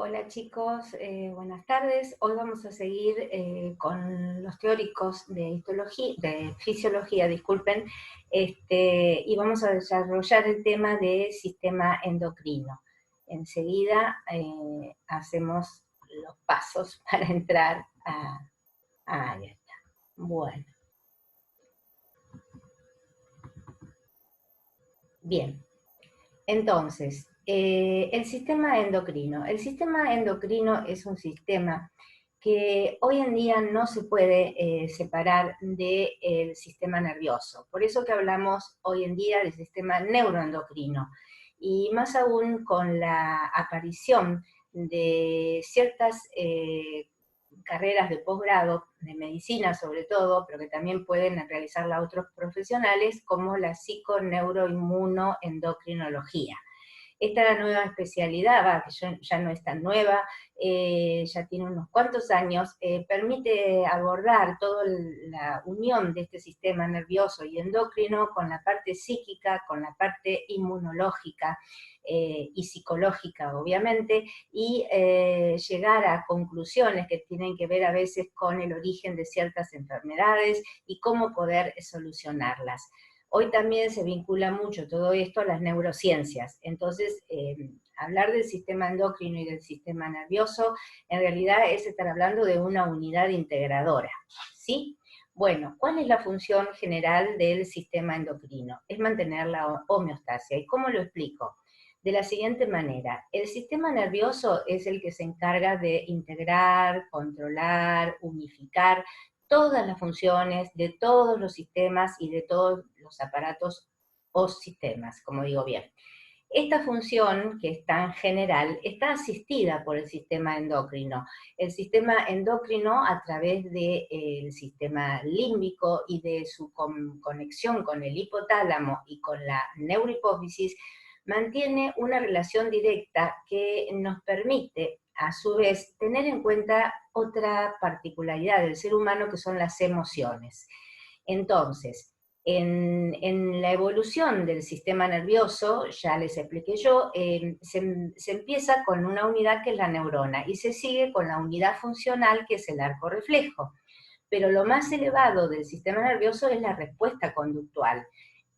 Hola chicos, buenas tardes. Hoy vamos a seguir con los teóricos de fisiología, disculpen, y vamos a desarrollar el tema de sistema endocrino. Enseguida hacemos los pasos para entrar ahí está. Bueno, bien. Entonces, el sistema endocrino. El sistema endocrino es un sistema que hoy en día no se puede separar del sistema nervioso. Por eso que hablamos hoy en día del sistema neuroendocrino. Y más aún con la aparición de ciertas carreras de posgrado, de medicina sobre todo, pero que también pueden realizarla otros profesionales, como la psiconeuroinmunoendocrinología. Esta nueva especialidad, que ya no es tan nueva, ya tiene unos cuantos años, permite abordar toda la unión de este sistema nervioso y endocrino con la parte psíquica, con la parte inmunológica y psicológica, obviamente, y llegar a conclusiones que tienen que ver a veces con el origen de ciertas enfermedades y cómo poder solucionarlas. Hoy también se vincula mucho todo esto a las neurociencias. Entonces, hablar del sistema endocrino y del sistema nervioso, en realidad es estar hablando de una unidad integradora, ¿sí? Bueno, ¿cuál es la función general del sistema endocrino? Es mantener la homeostasia. ¿Y cómo lo explico? De la siguiente manera, el sistema nervioso es el que se encarga de integrar, controlar, unificar todas las funciones de todos los sistemas y de todos los aparatos o sistemas, como digo bien. Esta función, que es tan general, está asistida por el sistema endocrino. El sistema endocrino, a través del sistema límbico y de su conexión con el hipotálamo y con la neurohipófisis, mantiene una relación directa que nos permite, a su vez, tener en cuenta otra particularidad del ser humano, que son las emociones. Entonces, en la evolución del sistema nervioso, ya les expliqué yo, se empieza con una unidad que es la neurona y se sigue con la unidad funcional, que es el arco reflejo. Pero lo más elevado del sistema nervioso es la respuesta conductual.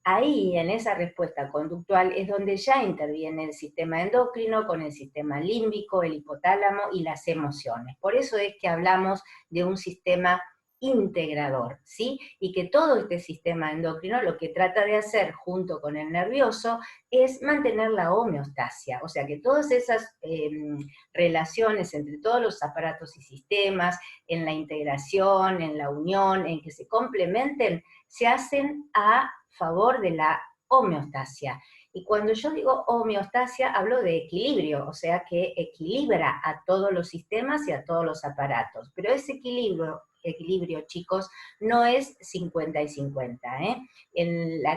Ahí, en esa respuesta conductual, es donde ya interviene el sistema endocrino con el sistema límbico, el hipotálamo y las emociones. Por eso es que hablamos de un sistema integrador, ¿sí? Y que todo este sistema endocrino lo que trata de hacer junto con el nervioso es mantener la homeostasia, o sea que todas esas relaciones entre todos los aparatos y sistemas, en la integración, en la unión, en que se complementen, se hacen a favor de la homeostasia. Y cuando yo digo homeostasia, hablo de equilibrio, o sea que equilibra a todos los sistemas y a todos los aparatos. Pero ese equilibrio, chicos, no es 50 y 50.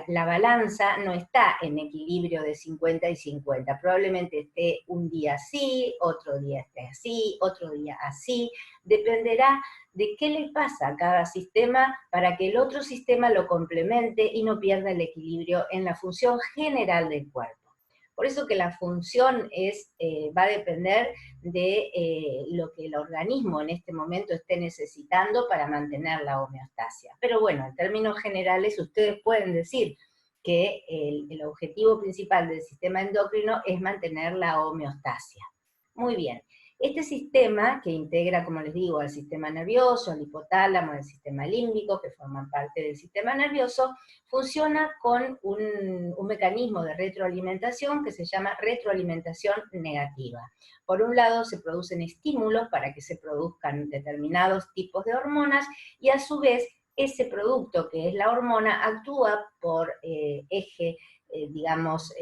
La balanza no está en equilibrio de 50 y 50. Probablemente esté un día así, otro día esté así, otro día así. Dependerá de qué le pasa a cada sistema para que el otro sistema lo complemente y no pierda el equilibrio en la función general del cuerpo. Por eso que la función va a depender de lo que el organismo en este momento esté necesitando para mantener la homeostasia. Pero bueno, en términos generales, ustedes pueden decir que el objetivo principal del sistema endocrino es mantener la homeostasia. Muy bien. Este sistema, que integra, como les digo, al sistema nervioso, al hipotálamo, al sistema límbico, que forman parte del sistema nervioso, funciona con un mecanismo de retroalimentación que se llama retroalimentación negativa. Por un lado, se producen estímulos para que se produzcan determinados tipos de hormonas, y a su vez, ese producto, que es la hormona, actúa por eje digamos,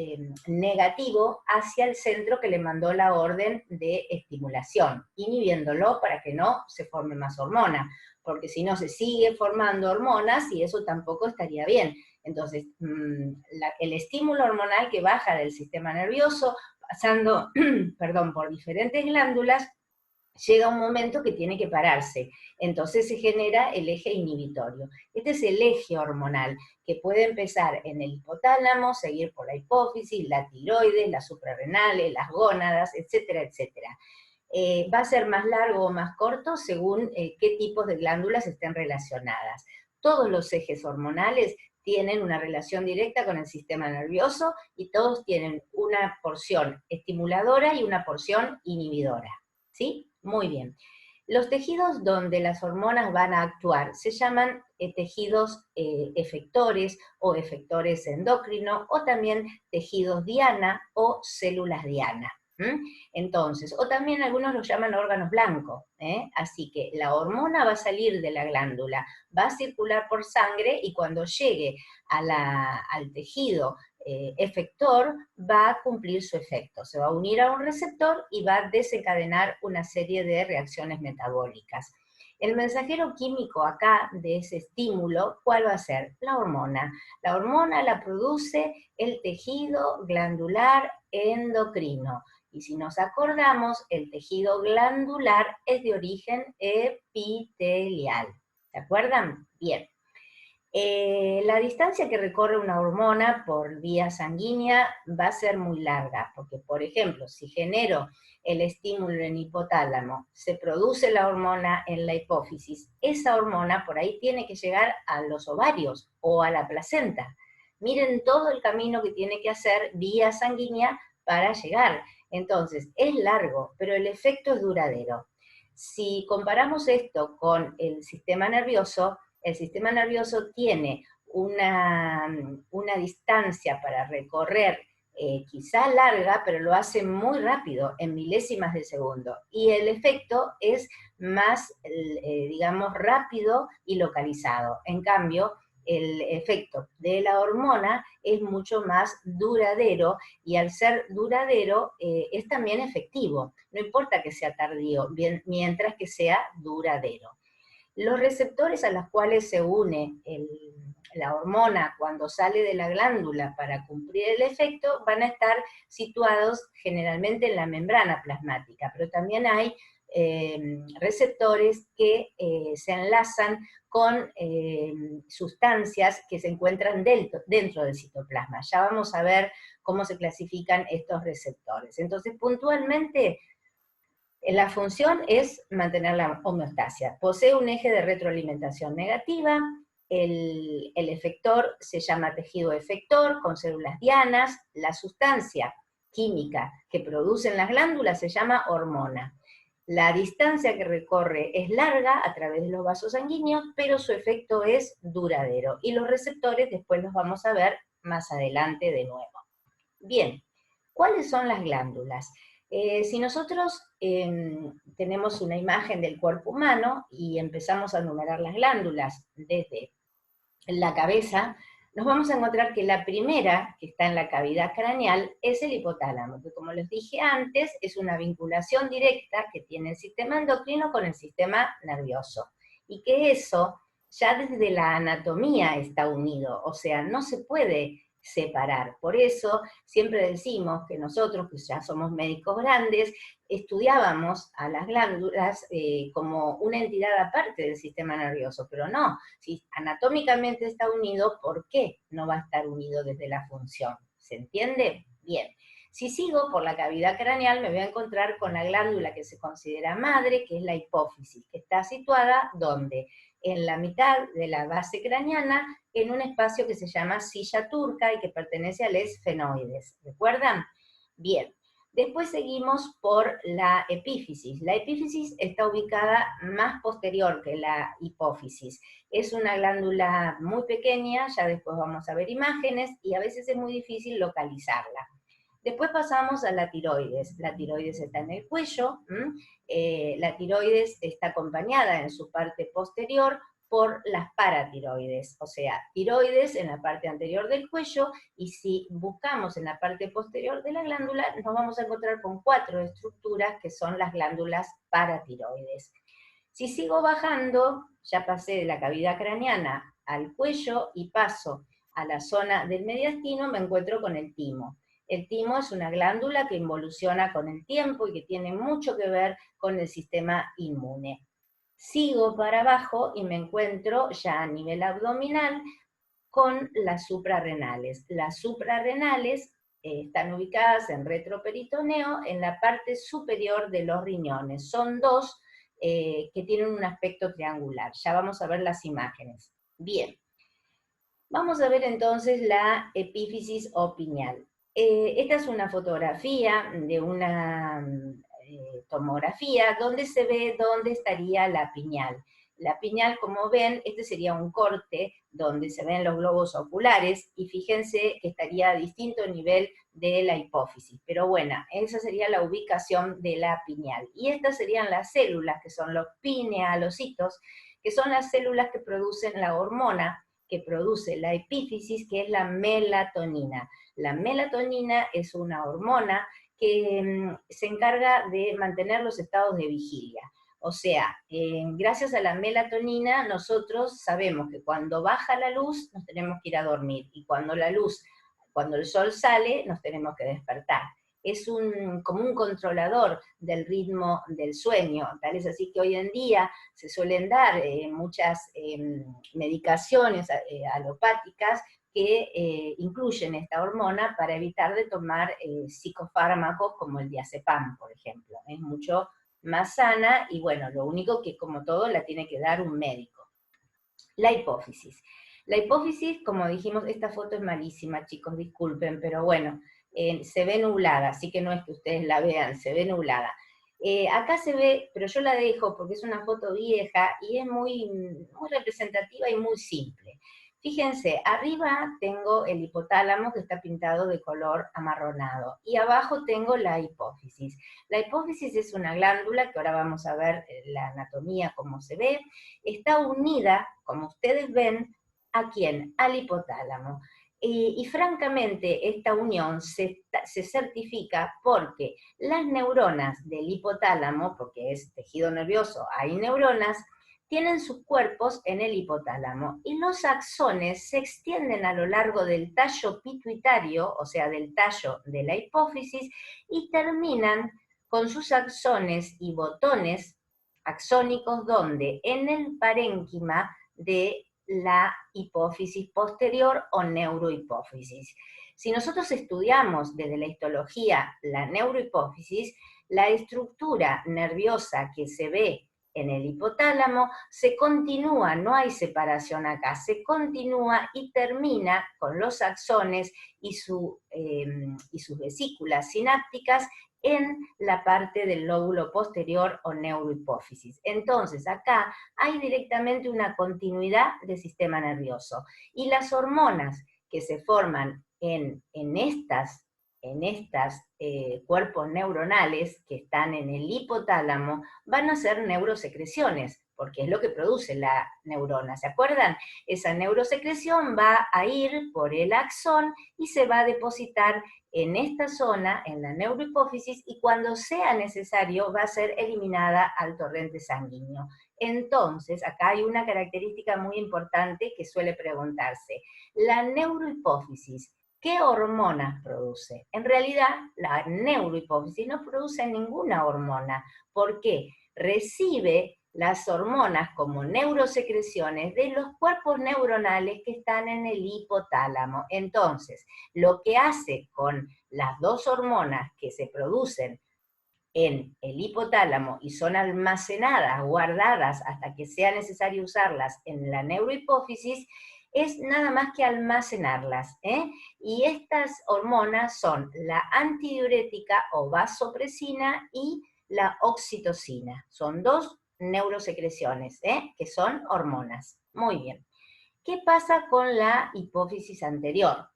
negativo hacia el centro que le mandó la orden de estimulación, inhibiéndolo para que no se forme más hormona, porque si no se sigue formando hormonas y eso tampoco estaría bien. Entonces, el estímulo hormonal que baja del sistema nervioso, pasando, perdón, por diferentes glándulas, llega un momento que tiene que pararse. Entonces se genera el eje inhibitorio. Este es el eje hormonal, que puede empezar en el hipotálamo, seguir por la hipófisis, la tiroides, las suprarrenales, las gónadas, etcétera, etcétera. Va a ser más largo o más corto según qué tipos de glándulas estén relacionadas. Todos los ejes hormonales tienen una relación directa con el sistema nervioso y todos tienen una porción estimuladora y una porción inhibidora. ¿Sí? Muy bien. Los tejidos donde las hormonas van a actuar se llaman tejidos efectores o efectores endocrinos o también tejidos diana o células diana. Entonces, o también algunos los llaman órganos blancos, así que la hormona va a salir de la glándula, va a circular por sangre y cuando llegue al tejido efector va a cumplir su efecto, se va a unir a un receptor y va a desencadenar una serie de reacciones metabólicas. El mensajero químico acá de ese estímulo, ¿cuál va a ser? La hormona. La hormona la produce el tejido glandular endocrino. Y si nos acordamos, el tejido glandular es de origen epitelial. ¿Se acuerdan? Bien. La distancia que recorre una hormona por vía sanguínea va a ser muy larga, porque, por ejemplo, si genero el estímulo en hipotálamo, se produce la hormona en la hipófisis, esa hormona por ahí tiene que llegar a los ovarios o a la placenta. Miren todo el camino que tiene que hacer vía sanguínea para llegar. Entonces, es largo, pero el efecto es duradero. Si comparamos esto con el sistema nervioso tiene una distancia para recorrer quizá larga, pero lo hace muy rápido, en milésimas de segundo. Y el efecto es más, digamos, rápido y localizado. En cambio, el efecto de la hormona es mucho más duradero y al ser duradero es también efectivo. No importa que sea tardío, mientras que sea duradero. Los receptores a los cuales se une la hormona cuando sale de la glándula para cumplir el efecto van a estar situados generalmente en la membrana plasmática, pero también hay receptores que se enlazan con sustancias que se encuentran dentro del citoplasma. Ya vamos a ver cómo se clasifican estos receptores. Entonces, puntualmente, la función es mantener la homeostasia. Posee un eje de retroalimentación negativa, el efector se llama tejido efector con células dianas, la sustancia química que producen las glándulas se llama hormona. La distancia que recorre es larga a través de los vasos sanguíneos, pero su efecto es duradero. Y los receptores después los vamos a ver más adelante de nuevo. Bien, ¿cuáles son las glándulas? Si nosotros tenemos una imagen del cuerpo humano y empezamos a numerar las glándulas desde la cabeza, nos vamos a encontrar que la primera, que está en la cavidad craneal, es el hipotálamo, que como les dije antes, es una vinculación directa que tiene el sistema endocrino con el sistema nervioso. Y que eso ya desde la anatomía está unido, o sea, no se puede separar. Por eso siempre decimos que nosotros, que ya somos médicos grandes, estudiábamos a las glándulas como una entidad aparte del sistema nervioso, pero no, si anatómicamente está unido, ¿por qué no va a estar unido desde la función? ¿Se entiende? Bien. Si sigo por la cavidad craneal, me voy a encontrar con la glándula que se considera madre, que es la hipófisis, que está situada, ¿dónde? En la mitad de la base craneana, en un espacio que se llama silla turca y que pertenece al esfenoides. ¿Recuerdan? Bien. Después seguimos por la epífisis. La epífisis está ubicada más posterior que la hipófisis. Es una glándula muy pequeña, ya después vamos a ver imágenes, y a veces es muy difícil localizarla. Después pasamos a la tiroides. La tiroides está en el cuello. La tiroides está acompañada en su parte posterior por las paratiroides, o sea, tiroides en la parte anterior del cuello, y si buscamos en la parte posterior de la glándula, nos vamos a encontrar con 4 estructuras que son las glándulas paratiroides. Si sigo bajando, ya pasé de la cavidad craneana al cuello y paso a la zona del mediastino, me encuentro con el timo. El timo es una glándula que involuciona con el tiempo y que tiene mucho que ver con el sistema inmune. Sigo para abajo y me encuentro ya a nivel abdominal con las suprarrenales. Las suprarrenales están ubicadas en retroperitoneo, en la parte superior de los riñones. Son dos que tienen un aspecto triangular. Ya vamos a ver las imágenes. Bien. Vamos a ver entonces la epífisis o pineal. Esta es una fotografía de una tomografía donde se ve dónde estaría la pineal. La pineal, como ven, este sería un corte donde se ven los globos oculares y fíjense que estaría a distinto nivel de la hipófisis. Pero bueno, esa sería la ubicación de la pineal. Y estas serían las células, que son los pinealocitos, que son las células que producen la hormona que produce la epífisis, que es la melatonina. La melatonina es una hormona que se encarga de mantener los estados de vigilia. O sea, gracias a la melatonina nosotros sabemos que cuando baja la luz nos tenemos que ir a dormir y cuando el sol sale nos tenemos que despertar. Es como un controlador del ritmo del sueño, tal es así que hoy en día se suelen dar muchas medicaciones alopáticas que incluyen esta hormona para evitar de tomar psicofármacos como el diazepam, por ejemplo. Es mucho más sana y bueno, lo único que como todo la tiene que dar un médico. La hipófisis. La hipófisis, como dijimos, esta foto es malísima, chicos, disculpen, pero bueno, se ve nublada, así que no es que ustedes la vean, se ve nublada. Acá se ve, pero yo la dejo porque es una foto vieja y es muy, muy representativa y muy simple. Fíjense, arriba tengo el hipotálamo que está pintado de color amarronado y abajo tengo la hipófisis. La hipófisis es una glándula que ahora vamos a ver la anatomía, cómo se ve. Está unida, como ustedes ven, ¿a quién? Al hipotálamo. Y francamente esta unión se certifica porque las neuronas del hipotálamo, porque es tejido nervioso, hay neuronas, tienen sus cuerpos en el hipotálamo y los axones se extienden a lo largo del tallo pituitario, o sea, del tallo de la hipófisis, y terminan con sus axones y botones axónicos donde en el parénquima de la hipófisis posterior o neurohipófisis. Si nosotros estudiamos desde la histología la neurohipófisis, la estructura nerviosa que se ve en el hipotálamo se continúa, no hay separación acá, se continúa y termina con los axones y sus vesículas sinápticas en la parte del lóbulo posterior o neurohipófisis. Entonces, acá hay directamente una continuidad del sistema nervioso. Y las hormonas que se forman en estas cuerpos neuronales que están en el hipotálamo van a ser neurosecreciones, porque es lo que produce la neurona. ¿Se acuerdan? Esa neurosecreción va a ir por el axón y se va a depositar en esta zona, en la neurohipófisis, y cuando sea necesario va a ser eliminada al torrente sanguíneo. Entonces, acá hay una característica muy importante que suele preguntarse. La neurohipófisis, ¿qué hormonas produce? En realidad, la neurohipófisis no produce ninguna hormona. ¿Por qué? Recibe las hormonas como neurosecreciones de los cuerpos neuronales que están en el hipotálamo. Entonces, lo que hace con las dos hormonas que se producen en el hipotálamo y son almacenadas, guardadas hasta que sea necesario usarlas en la neurohipófisis, es nada más que almacenarlas. Y estas hormonas son la antidiurética o vasopresina y la oxitocina. Son dos neurosecreciones, que son hormonas. Muy bien. ¿Qué pasa con la hipófisis anterior?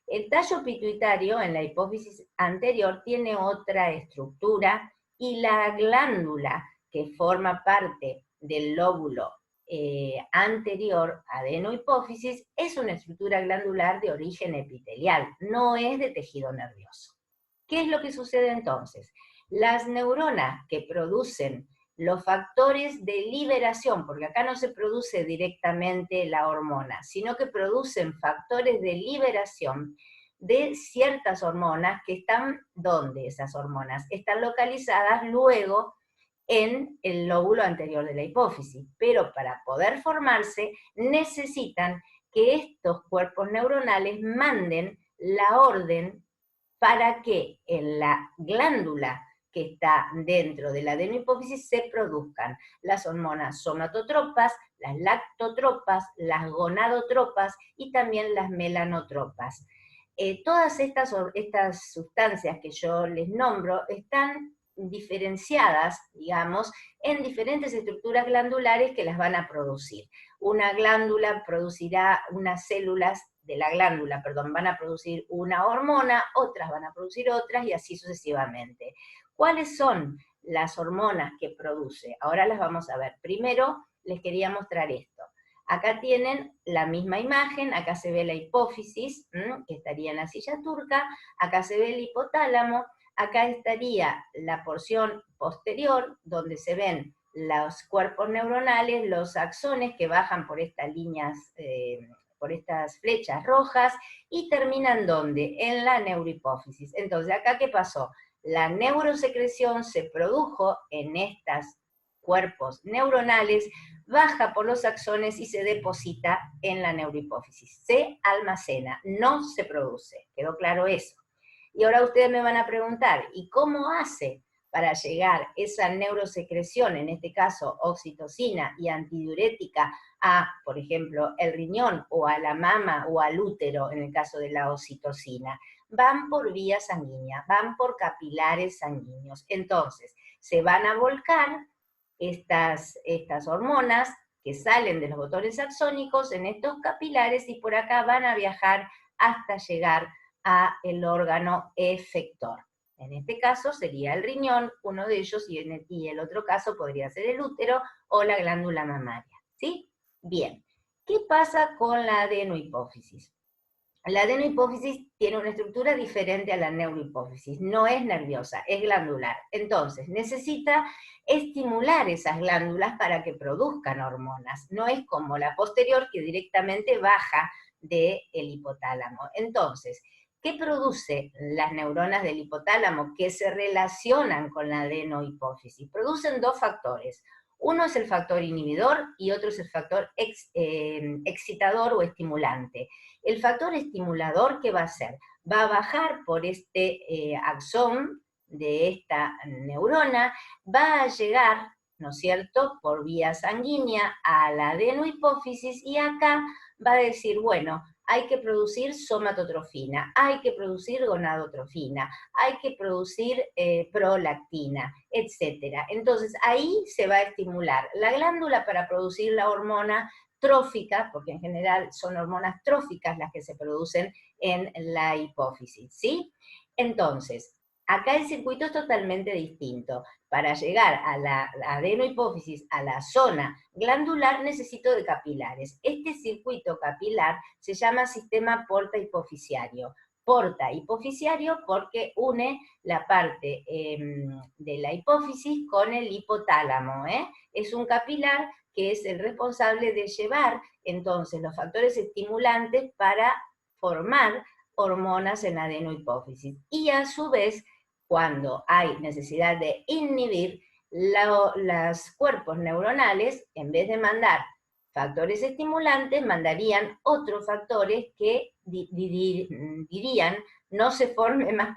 El tallo pituitario en la hipófisis anterior tiene otra estructura y la glándula que forma parte del lóbulo anterior, adenohipófisis, es una estructura glandular de origen epitelial, no es de tejido nervioso. ¿Qué es lo que sucede entonces? Las neuronas que producen los factores de liberación, porque acá no se produce directamente la hormona, sino que producen factores de liberación de ciertas hormonas que están, ¿dónde esas hormonas? Están localizadas luego en el lóbulo anterior de la hipófisis, pero para poder formarse necesitan que estos cuerpos neuronales manden la orden para que en la glándula que está dentro de la adenohipófisis se produzcan las hormonas somatotropas, las lactotropas, las gonadotropas y también las melanotropas. Todas estas sustancias que yo les nombro están diferenciadas, digamos, en diferentes estructuras glandulares que las van a producir. Una glándula producirá unas células de la glándula, perdón, van a producir una hormona, otras van a producir otras y así sucesivamente. ¿Cuáles son las hormonas que produce? Ahora las vamos a ver. Primero les quería mostrar esto. Acá tienen la misma imagen, acá se ve la hipófisis, que estaría en la silla turca, acá se ve el hipotálamo, acá estaría la porción posterior, donde se ven los cuerpos neuronales, los axones que bajan por estas líneas, por estas flechas rojas, y terminan ¿dónde? En la neurohipófisis. Entonces, ¿acá qué pasó? La neurosecreción se produjo en estos cuerpos neuronales, baja por los axones y se deposita en la neurohipófisis. Se almacena, no se produce. ¿Quedó claro eso? Y ahora ustedes me van a preguntar, ¿y cómo hace para llegar esa neurosecreción, en este caso oxitocina y antidiurética, a, por ejemplo, el riñón o a la mama o al útero, en el caso de la oxitocina? Van por vía sanguínea, van por capilares sanguíneos. Entonces, se van a volcar estas hormonas que salen de los botones axónicos en estos capilares y por acá van a viajar hasta llegar a el órgano efector. En este caso sería el riñón, uno de ellos, y el otro caso podría ser el útero o la glándula mamaria. ¿Sí? Bien. ¿Qué pasa con la adenohipófisis? La adenohipófisis tiene una estructura diferente a la neurohipófisis, no es nerviosa, es glandular. Entonces, necesita estimular esas glándulas para que produzcan hormonas. No es como la posterior que directamente baja del hipotálamo. Entonces, ¿qué produce las neuronas del hipotálamo que se relacionan con la adenohipófisis? Producen dos factores. Uno es el factor inhibidor y otro es el factor excitador o estimulante. El factor estimulador, ¿qué va a hacer? Va a bajar por este axón de esta neurona, va a llegar, ¿no es cierto?, por vía sanguínea a la adenohipófisis y acá va a decir, bueno, hay que producir somatotrofina, hay que producir gonadotrofina, hay que producir prolactina, etc. Entonces ahí se va a estimular la glándula para producir la hormona trófica, porque en general son hormonas tróficas las que se producen en la hipófisis, ¿sí? Entonces, acá el circuito es totalmente distinto. Para llegar a la adenohipófisis, a la zona glandular, necesito de capilares. Este circuito capilar se llama sistema porta-hipofisiario. Porta-hipofisiario porque une la parte de la hipófisis con el hipotálamo. Es un capilar que es el responsable de llevar entonces los factores estimulantes para formar hormonas en la adenohipófisis. Y a su vez, cuando hay necesidad de inhibir los cuerpos neuronales, en vez de mandar factores estimulantes, mandarían otros factores que dirían no se forme más,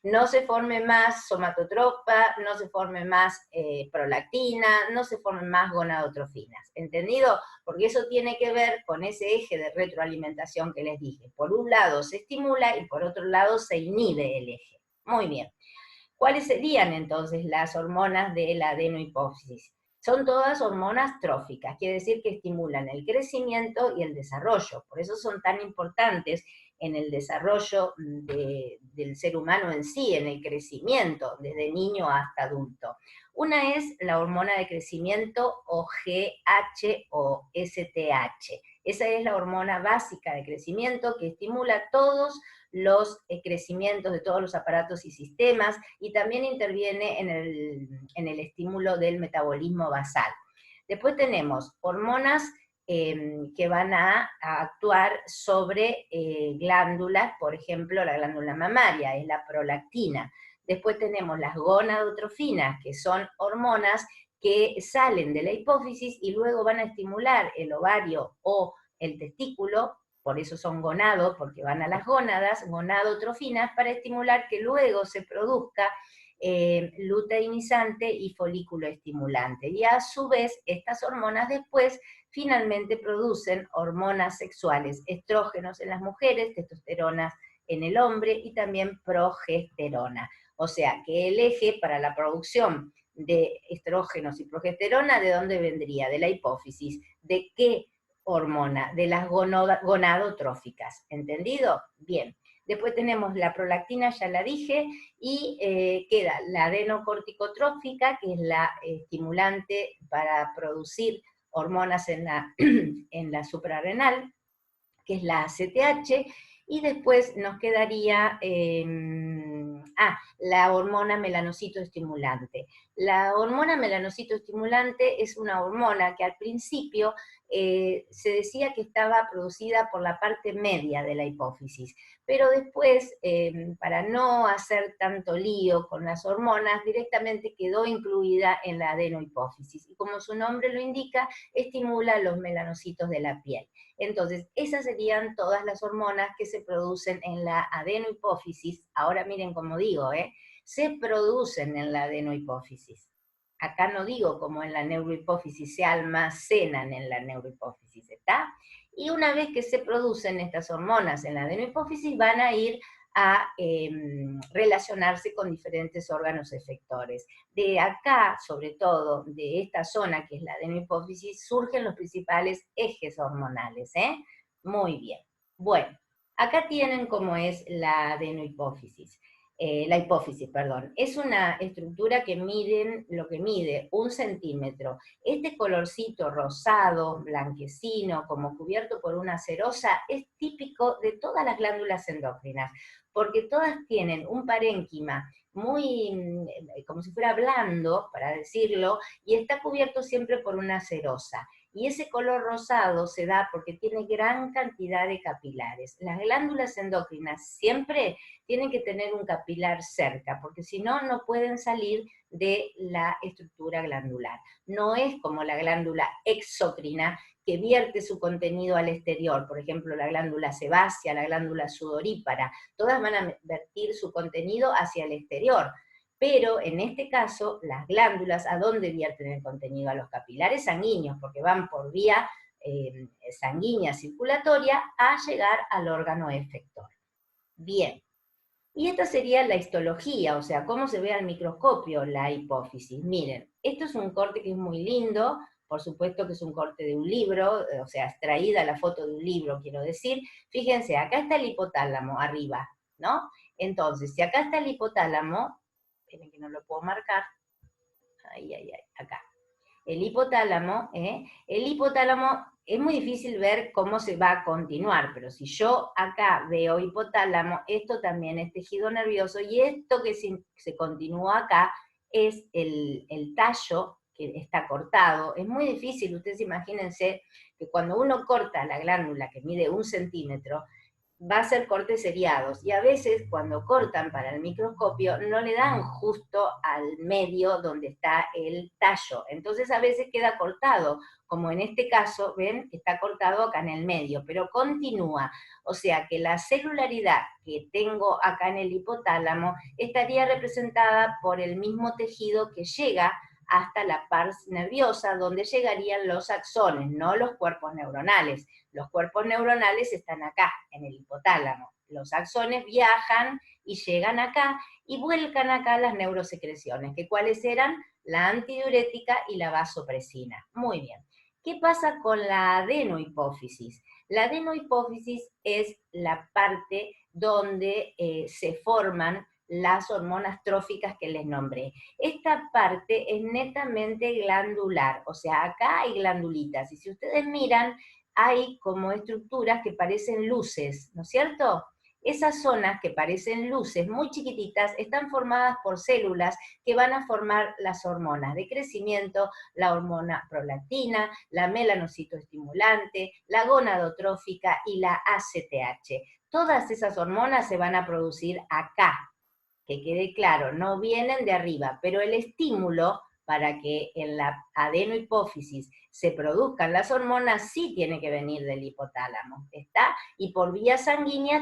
no se forme más somatotropa, no se forme más prolactina, no se formen más gonadotrofinas. ¿Entendido? Porque eso tiene que ver con ese eje de retroalimentación que les dije. Por un lado se estimula y por otro lado se inhibe el eje. Muy bien. ¿Cuáles serían entonces las hormonas de la adenohipófisis? Son todas hormonas tróficas, quiere decir que estimulan el crecimiento y el desarrollo. Por eso son tan importantes en el desarrollo del ser humano en sí, en el crecimiento, desde niño hasta adulto. Una es la hormona de crecimiento o GH o STH. Esa es la hormona básica de crecimiento que estimula todos los crecimientos de todos los aparatos y sistemas y también interviene en el estímulo del metabolismo basal. Después tenemos hormonas que van a actuar sobre glándulas, por ejemplo, la glándula mamaria, es la prolactina. Después tenemos las gonadotrofinas, que son hormonas que salen de la hipófisis y luego van a estimular el ovario o el testículo, por eso son gonado, porque van a las gónadas, gonadotrofinas, para estimular que luego se produzca luteinizante y folículo estimulante. Y a su vez, estas hormonas después finalmente producen hormonas sexuales, estrógenos en las mujeres, testosteronas en el hombre y también progesterona. O sea que el eje para la producción de estrógenos y progesterona, ¿de dónde vendría? De la hipófisis. ¿De qué hormona? De las gonadotróficas. ¿Entendido? Bien. Después tenemos la prolactina, ya la dije, y queda la adenocorticotrófica, que es la estimulante para producir hormonas en la suprarrenal, que es la ACTH, y después nos quedaría la hormona melanocito estimulante. La hormona melanocito estimulante es una hormona que al principio se decía que estaba producida por la parte media de la hipófisis, pero después, para no hacer tanto lío con las hormonas, directamente quedó incluida en la adenohipófisis, y como su nombre lo indica, estimula los melanocitos de la piel. Entonces, esas serían todas las hormonas que se producen en la adenohipófisis. Ahora miren cómo digo, se producen en la adenohipófisis. Acá no digo como en la neurohipófisis, se almacenan en la neurohipófisis, ¿está? Y una vez que se producen estas hormonas en la adenohipófisis, van a ir a relacionarse con diferentes órganos efectores. De acá, sobre todo, de esta zona que es la adenohipófisis, surgen los principales ejes hormonales, Muy bien. Bueno, acá tienen cómo es la adenohipófisis. La hipófisis, perdón, es una estructura que miden lo que mide 1 centímetro. Este colorcito rosado, blanquecino, como cubierto por una cerosa, es típico de todas las glándulas endócrinas, porque todas tienen un parénquima muy, como si fuera blando, para decirlo, y está cubierto siempre por una cerosa. Y ese color rosado se da porque tiene gran cantidad de capilares. Las glándulas endócrinas siempre tienen que tener un capilar cerca, porque si no, no pueden salir de la estructura glandular. No es como la glándula exocrina, que vierte su contenido al exterior, por ejemplo, la glándula sebácea, la glándula sudorípara, todas van a vertir su contenido hacia el exterior. Pero en este caso, las glándulas, ¿a dónde vierten el contenido? A los capilares sanguíneos, porque van por vía sanguínea circulatoria a llegar al órgano efector. Bien, y esta sería la histología, o sea, cómo se ve al microscopio la hipófisis. Miren, esto es un corte que es muy lindo, por supuesto que es un corte de un libro, o sea, extraída la foto de un libro, quiero decir. Fíjense, acá está el hipotálamo, arriba, ¿no? Entonces, si acá está el hipotálamo, esperen que no lo puedo marcar, acá. El hipotálamo es muy difícil ver cómo se va a continuar, pero si yo acá veo hipotálamo, esto también es tejido nervioso, y esto que se continúa acá es el tallo que está cortado. Es muy difícil, ustedes imagínense que cuando uno corta la glándula que mide 1 centímetro, va a ser cortes seriados, y a veces cuando cortan para el microscopio no le dan justo al medio donde está el tallo, entonces a veces queda cortado, como en este caso, ven, está cortado acá en el medio, pero continúa, o sea que la celularidad que tengo acá en el hipotálamo estaría representada por el mismo tejido que llega hasta la pars nerviosa, donde llegarían los axones, no los cuerpos neuronales. Los cuerpos neuronales están acá, en el hipotálamo. Los axones viajan y llegan acá y vuelcan acá las neurosecreciones, que cuáles eran la antidiurética y la vasopresina. Muy bien. ¿Qué pasa con la adenohipófisis? La adenohipófisis es la parte donde se forman las hormonas tróficas que les nombré. Esta parte es netamente glandular, o sea, acá hay glandulitas, y si ustedes miran, hay como estructuras que parecen luces, ¿no es cierto? Esas zonas que parecen luces muy chiquititas están formadas por células que van a formar las hormonas de crecimiento, la hormona prolactina, la melanocitoestimulante, la gonadotrófica y la ACTH. Todas esas hormonas se van a producir acá, que quede claro, no vienen de arriba, pero el estímulo para que en la adenohipófisis se produzcan las hormonas, sí tiene que venir del hipotálamo, ¿está? Y por vía sanguínea,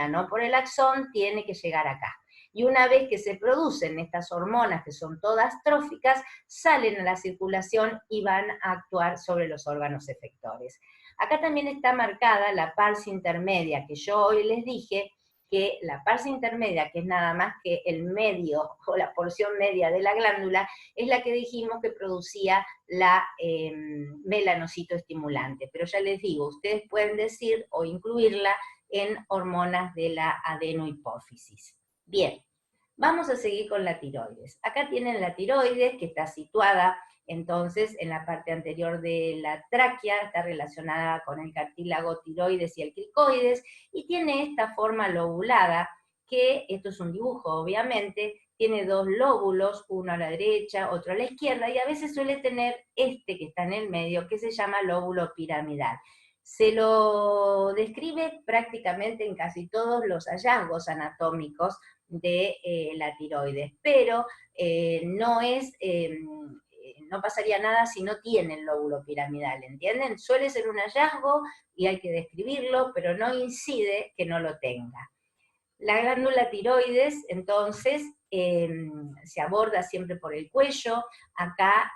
no por el axón, tiene que llegar acá. Y una vez que se producen estas hormonas, que son todas tróficas, salen a la circulación y van a actuar sobre los órganos efectores. Acá también está marcada la pars intermedia, que yo hoy les dije que la pars intermedia, que es nada más que el medio o la porción media de la glándula, es la que dijimos que producía la melanocito estimulante. Pero ya les digo, ustedes pueden decir o incluirla en hormonas de la adenohipófisis. Bien, vamos a seguir con la tiroides. Acá tienen la tiroides, que está situada entonces en la parte anterior de la tráquea, está relacionada con el cartílago tiroides y el cricoides, y tiene esta forma lobulada, que esto es un dibujo obviamente, tiene dos lóbulos, uno a la derecha, otro a la izquierda, y a veces suele tener este que está en el medio, que se llama lóbulo piramidal. Se lo describe prácticamente en casi todos los hallazgos anatómicos de la tiroides, pero no pasaría nada si no tiene el lóbulo piramidal, ¿entienden? Suele ser un hallazgo y hay que describirlo, pero no incide que no lo tenga. La glándula tiroides, entonces, se aborda siempre por el cuello. Acá,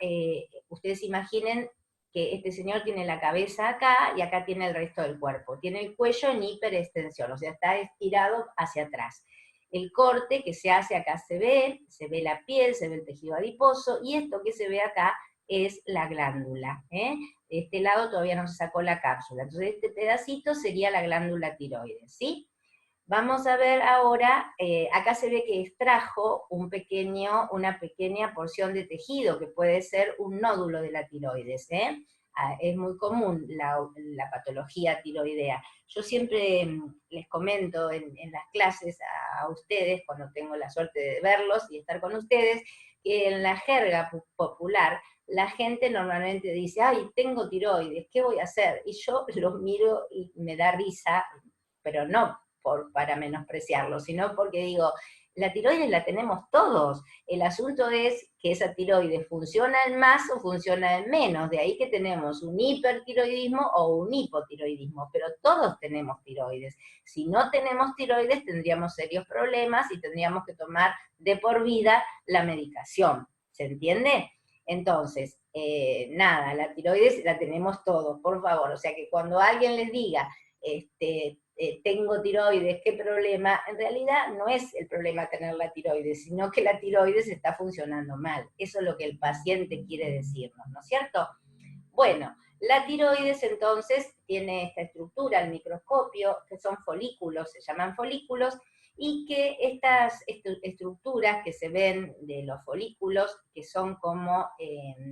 ustedes imaginen que este señor tiene la cabeza acá y acá tiene el resto del cuerpo. Tiene el cuello en hiperextensión, o sea, está estirado hacia atrás. El corte que se hace acá se ve la piel, se ve el tejido adiposo, y esto que se ve acá es la glándula. De este lado todavía no se sacó la cápsula, entonces este pedacito sería la glándula tiroides, ¿sí? Vamos a ver ahora, acá se ve que extrajo una pequeña porción de tejido, que puede ser un nódulo de la tiroides, es muy común la patología tiroidea. Yo siempre les comento en las clases a ustedes, cuando tengo la suerte de verlos y estar con ustedes, que en la jerga popular la gente normalmente dice, ay, tengo tiroides, ¿qué voy a hacer? Y yo los miro y me da risa, pero no para menospreciarlo, sino porque digo, la tiroides la tenemos todos. El asunto es que esa tiroides funciona en más o funciona en menos. De ahí que tenemos un hipertiroidismo o un hipotiroidismo, pero todos tenemos tiroides. Si no tenemos tiroides, tendríamos serios problemas y tendríamos que tomar de por vida la medicación. ¿Se entiende? Entonces, nada, la tiroides la tenemos todos, por favor. O sea que cuando alguien les diga, tengo tiroides, ¿qué problema? En realidad no es el problema tener la tiroides, sino que la tiroides está funcionando mal. Eso es lo que el paciente quiere decirnos, ¿no es cierto? Bueno, la tiroides entonces tiene esta estructura al microscopio, que son folículos, se llaman folículos, y que estas estructuras que se ven de los folículos, que son como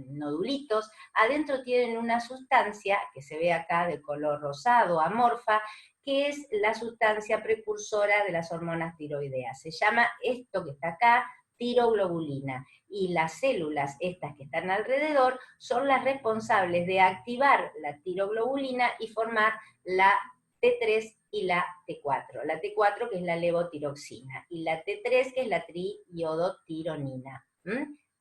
nodulitos, adentro tienen una sustancia que se ve acá de color rosado, amorfa, que es la sustancia precursora de las hormonas tiroideas. Se llama esto que está acá tiroglobulina, y las células estas que están alrededor son las responsables de activar la tiroglobulina y formar la T3 y la T4. La T4 que es la levotiroxina y la T3 que es la triiodotironina.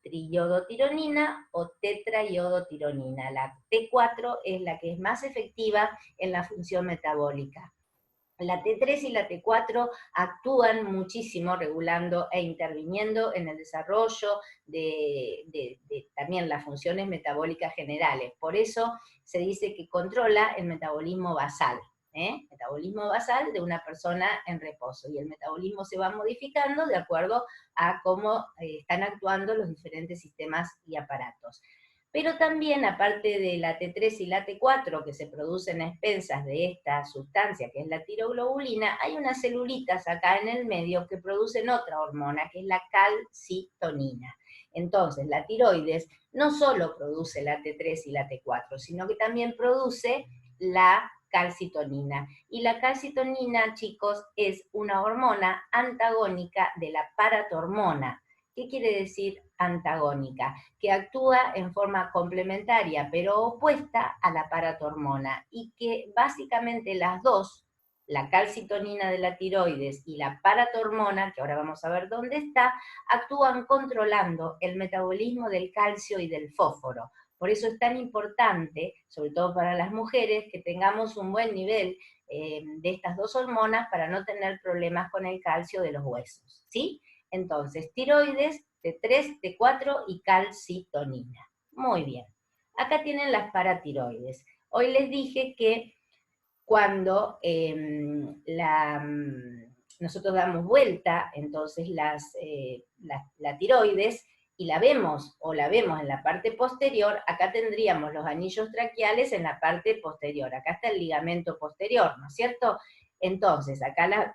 Triiodotironina o tetraiodotironina. La T4 es la que es más efectiva en la función metabólica. La T3 y la T4 actúan muchísimo regulando e interviniendo en el desarrollo de también las funciones metabólicas generales. Por eso se dice que controla el metabolismo basal. Metabolismo basal de una persona en reposo, y el metabolismo se va modificando de acuerdo a cómo están actuando los diferentes sistemas y aparatos. Pero también, aparte de la T3 y la T4, que se producen a expensas de esta sustancia, que es la tiroglobulina, hay unas celulitas acá en el medio que producen otra hormona, que es la calcitonina. Entonces, la tiroides no solo produce la T3 y la T4, sino que también produce la calcitonina. Y la calcitonina, chicos, es una hormona antagónica de la paratormona. ¿Qué quiere decir antagónica? Que actúa en forma complementaria, pero opuesta a la paratormona, y que básicamente las dos la calcitonina de la tiroides y la paratormona, que ahora vamos a ver dónde está, actúan controlando el metabolismo del calcio y del fósforo. Por eso es tan importante, sobre todo para las mujeres, que tengamos un buen nivel de estas dos hormonas para no tener problemas con el calcio de los huesos, ¿sí? Entonces, tiroides, T3, T4 y calcitonina. Muy bien. Acá tienen las paratiroides. Hoy les dije que cuando nosotros damos vuelta, entonces la tiroides, y la vemos en la parte posterior, acá tendríamos los anillos traqueales en la parte posterior, acá está el ligamento posterior, ¿no es cierto? Entonces, acá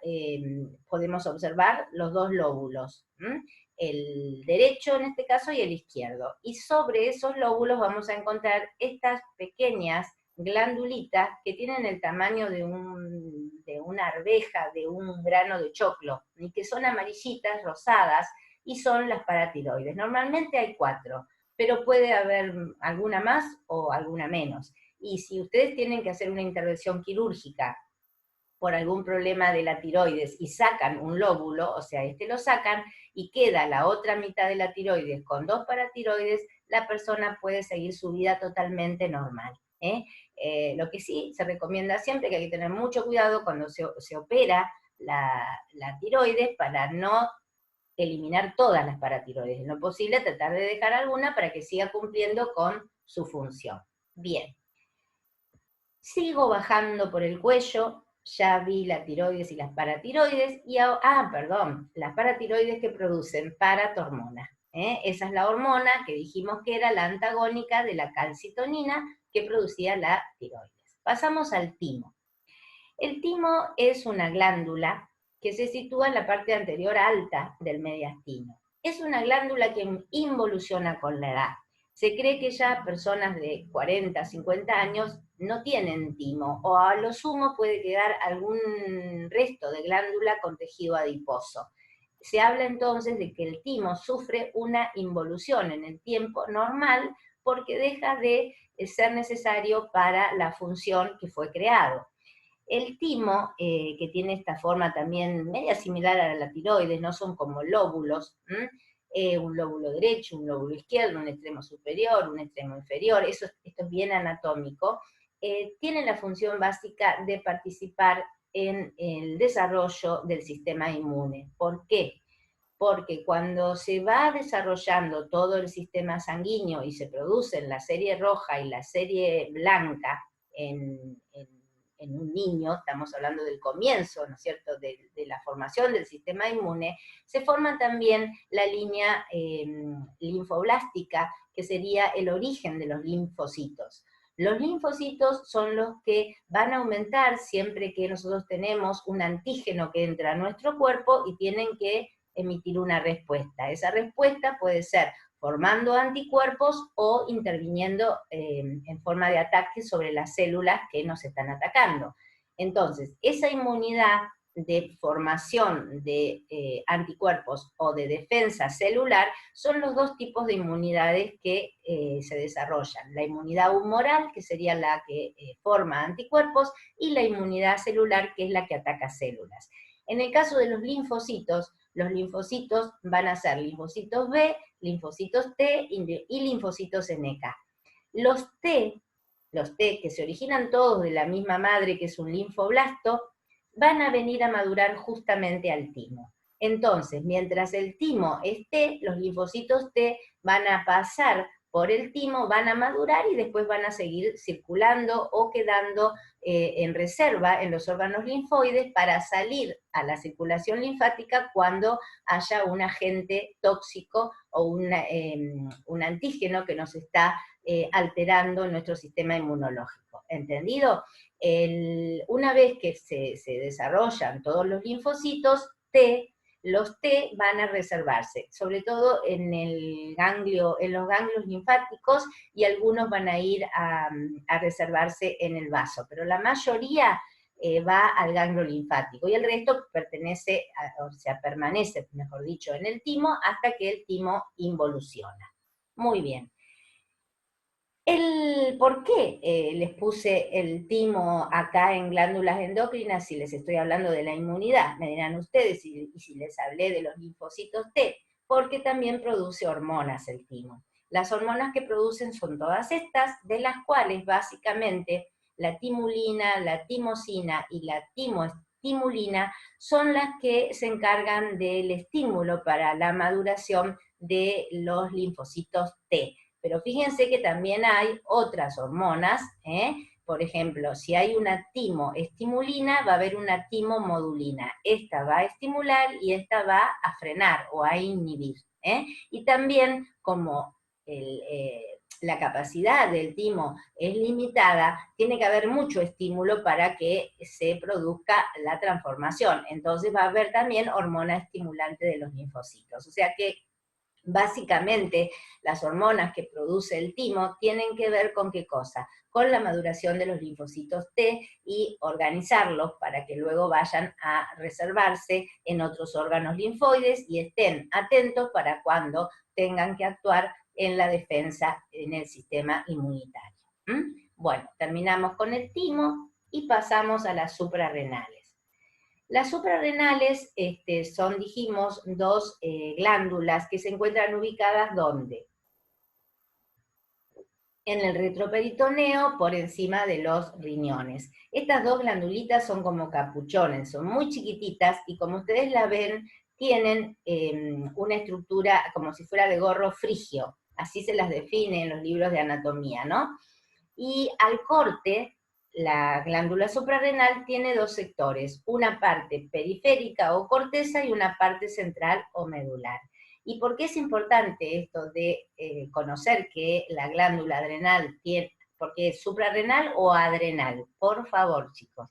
podemos observar los dos lóbulos, el derecho en este caso y el izquierdo, y sobre esos lóbulos vamos a encontrar estas pequeñas glandulitas que tienen el tamaño de una arveja, de un grano de choclo, y que son amarillitas, rosadas, y son las paratiroides. Normalmente hay 4, pero puede haber alguna más o alguna menos. Y si ustedes tienen que hacer una intervención quirúrgica por algún problema de la tiroides y sacan un lóbulo, o sea, lo sacan y queda la otra mitad de la tiroides con 2 paratiroides, la persona puede seguir su vida totalmente normal. Lo que sí se recomienda siempre que hay que tener mucho cuidado cuando se opera la tiroides para no eliminar todas las paratiroides. En lo posible, tratar de dejar alguna para que siga cumpliendo con su función. Bien. Sigo bajando por el cuello, ya vi la tiroides y las paratiroides, y las paratiroides que producen paratormona. Esa es la hormona que dijimos que era la antagónica de la calcitonina que producía la tiroides. Pasamos al timo. El timo es una glándula que se sitúa en la parte anterior alta del mediastino. Es una glándula que involuciona con la edad. Se cree que ya personas de 40, 50 años no tienen timo, o a lo sumo puede quedar algún resto de glándula con tejido adiposo. Se habla entonces de que el timo sufre una involución en el tiempo normal porque deja de ser necesario para la función que fue creado. El timo, que tiene esta forma también media similar a la tiroides, no son como lóbulos, un lóbulo derecho, un lóbulo izquierdo, un extremo superior, un extremo inferior, esto es bien anatómico, tiene la función básica de participar en el desarrollo del sistema inmune. ¿Por qué? Porque cuando se va desarrollando todo el sistema sanguíneo y se producen la serie roja y la serie blanca en un niño, estamos hablando del comienzo, ¿no es cierto?, de la formación del sistema inmune, se forma también la línea linfoblástica, que sería el origen de los linfocitos. Los linfocitos son los que van a aumentar siempre que nosotros tenemos un antígeno que entra a nuestro cuerpo y tienen que emitir una respuesta. Esa respuesta puede ser formando anticuerpos o interviniendo en forma de ataque sobre las células que nos están atacando. Entonces, esa inmunidad de formación de anticuerpos o de defensa celular son los dos tipos de inmunidades que se desarrollan. La inmunidad humoral, que sería la que forma anticuerpos, y la inmunidad celular, que es la que ataca células. En el caso de los linfocitos van a ser linfocitos B, linfocitos T y linfocitos NK. Los T, que se originan todos de la misma madre, que es un linfoblasto, van a venir a madurar justamente al timo. Entonces, mientras el timo es T, los linfocitos T van a pasar por el timo, van a madurar y después van a seguir circulando o quedando en reserva en los órganos linfoides para salir a la circulación linfática cuando haya un agente tóxico o un antígeno que nos está alterando nuestro sistema inmunológico. ¿Entendido? Una vez que se desarrollan todos los linfocitos T, los T van a reservarse, sobre todo en los ganglios linfáticos, y algunos van a ir a reservarse en el vaso, pero la mayoría va al ganglio linfático, y el resto permanece, mejor dicho, en el timo hasta que el timo involuciona. Muy bien. ¿Por qué les puse el timo acá en glándulas endocrinas si les estoy hablando de la inmunidad? Me dirán ustedes, y si les hablé de los linfocitos T, porque también produce hormonas el timo. Las hormonas que producen son todas estas, de las cuales básicamente la timulina, la timosina y la timoestimulina son las que se encargan del estímulo para la maduración de los linfocitos T. Pero fíjense que también hay otras hormonas, ¿eh? Por ejemplo, si hay una timoestimulina, va a haber una timomodulina. Esta va a estimular y esta va a frenar o a inhibir, ¿eh? Y también, como la capacidad del timo es limitada, tiene que haber mucho estímulo para que se produzca la transformación. Entonces va a haber también hormona estimulante de los linfocitos. O sea que básicamente, las hormonas que produce el timo tienen que ver con qué cosa, con la maduración de los linfocitos T y organizarlos para que luego vayan a reservarse en otros órganos linfoides y estén atentos para cuando tengan que actuar en la defensa en el sistema inmunitario. Bueno, terminamos con el timo y pasamos a las suprarrenales. Las suprarrenales son, dijimos, dos glándulas que se encuentran ubicadas ¿dónde? En el retroperitoneo, por encima de los riñones. Estas dos glandulitas son como capuchones, son muy chiquititas y como ustedes la ven, tienen una estructura como si fuera de gorro frigio. Así se las define en los libros de anatomía, ¿no? Y al corte, la glándula suprarrenal tiene dos sectores, una parte periférica o corteza y una parte central o medular. ¿Y por qué es importante esto de conocer que la glándula adrenal tiene, porque es suprarrenal o adrenal? Por favor, chicos.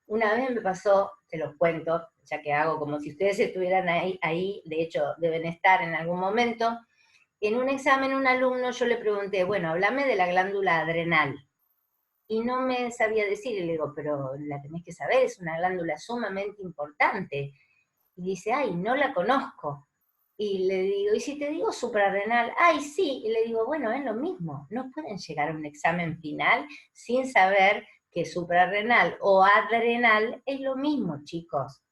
Una vez me pasó, se los cuento, ya que hago como si ustedes estuvieran ahí, de hecho deben estar en algún momento. En un examen, un alumno, yo le pregunté, bueno, háblame de la glándula adrenal. Y no me sabía decir, y le digo, pero la tenés que saber, es una glándula sumamente importante. Y dice, ay, no la conozco. Y le digo, ¿y si te digo suprarrenal? Ay, sí. Y le digo, bueno, es lo mismo. No pueden llegar a un examen final sin saber que suprarrenal o adrenal es lo mismo, chicos.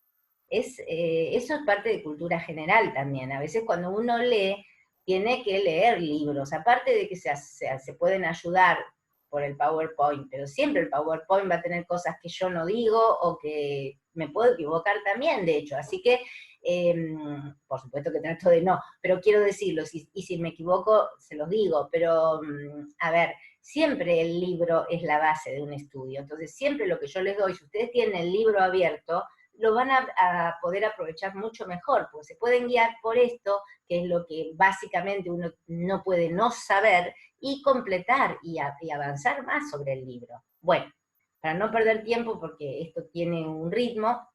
Eso es parte de cultura general también. A veces cuando uno lee, tiene que leer libros, aparte de que se pueden ayudar por el PowerPoint, pero siempre el PowerPoint va a tener cosas que yo no digo o que me puedo equivocar también, de hecho. Así que, por supuesto que trato de no, pero quiero decirlo, y si me equivoco, se los digo, pero a ver, siempre el libro es la base de un estudio. Entonces, siempre lo que yo les doy, si ustedes tienen el libro abierto, lo van a poder aprovechar mucho mejor, porque se pueden guiar por esto, que es lo que básicamente uno no puede no saber, y completar y avanzar más sobre el libro. Bueno, para no perder tiempo, porque esto tiene un ritmo,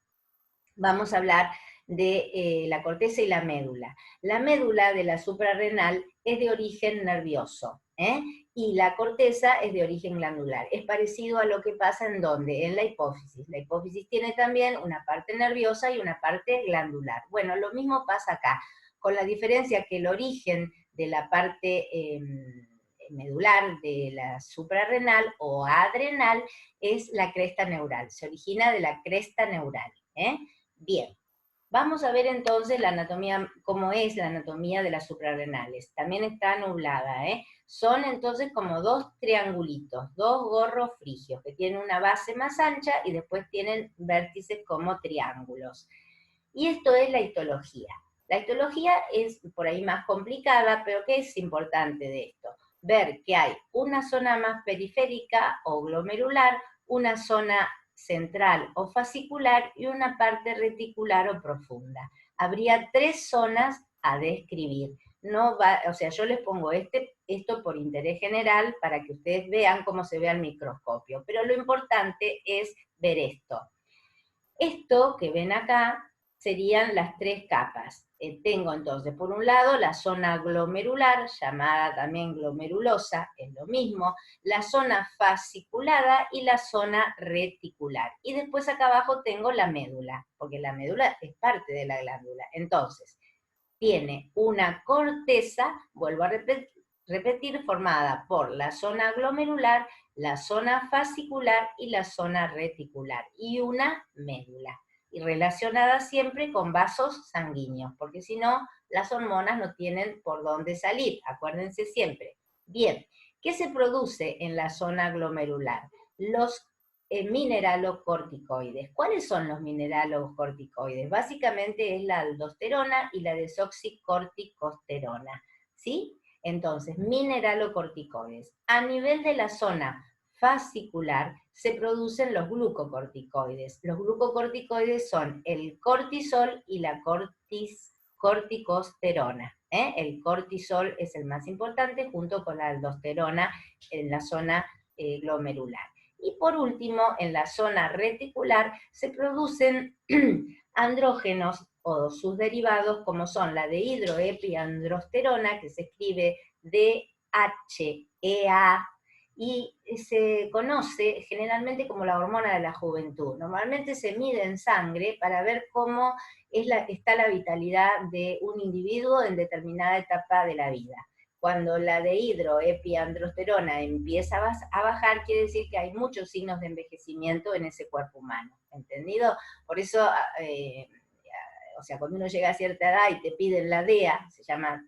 vamos a hablar de la corteza y la médula. La médula de la suprarrenal es de origen nervioso, y la corteza es de origen glandular. Es parecido a lo que pasa en ¿dónde? En la hipófisis. La hipófisis tiene también una parte nerviosa y una parte glandular. Bueno, lo mismo pasa acá, con la diferencia que el origen de la parte medular de la suprarrenal o adrenal es la cresta neural, se origina de la cresta neural. Bien, vamos a ver entonces la anatomía, cómo es la anatomía de las suprarrenales. También está nublada, Son entonces como dos triangulitos, dos gorros frigios, que tienen una base más ancha y después tienen vértices como triángulos. Y esto es la histología. La histología es por ahí más complicada, pero ¿qué es importante de esto? Ver que hay una zona más periférica o glomerular, una zona central o fascicular y una parte reticular o profunda. Habría tres zonas a describir. No va, o sea, yo les pongo esto por interés general para que ustedes vean cómo se ve al microscopio, pero lo importante es ver esto. Esto que ven acá serían las tres capas. Tengo entonces, por un lado, la zona glomerular, llamada también glomerulosa, es lo mismo, la zona fasciculada y la zona reticular. Y después acá abajo tengo la médula, porque la médula es parte de la glándula. Entonces, tiene una corteza, vuelvo a repetir, formada por la zona glomerular, la zona fascicular y la zona reticular, y una médula, y relacionada siempre con vasos sanguíneos, porque si no, las hormonas no tienen por dónde salir, acuérdense siempre. Bien, ¿qué se produce en la zona glomerular? Los mineralocorticoides. ¿Cuáles son los mineralocorticoides? Básicamente es la aldosterona y la desoxicorticosterona, ¿sí? Entonces, mineralocorticoides. A nivel de la zona fascicular se producen los glucocorticoides. Los glucocorticoides son el cortisol y la corticosterona. El cortisol es el más importante junto con la aldosterona en la zona glomerular. Y por último, en la zona reticular se producen andrógenos o sus derivados, como son la dehidroepiandrosterona, que se escribe DHEA, y se conoce generalmente como la hormona de la juventud. Normalmente se mide en sangre para ver cómo está la vitalidad de un individuo en determinada etapa de la vida. Cuando la dehidroepiandrosterona empieza a bajar, quiere decir que hay muchos signos de envejecimiento en ese cuerpo humano, ¿entendido? Por eso, o sea, cuando uno llega a cierta edad y te piden la DEA, se llama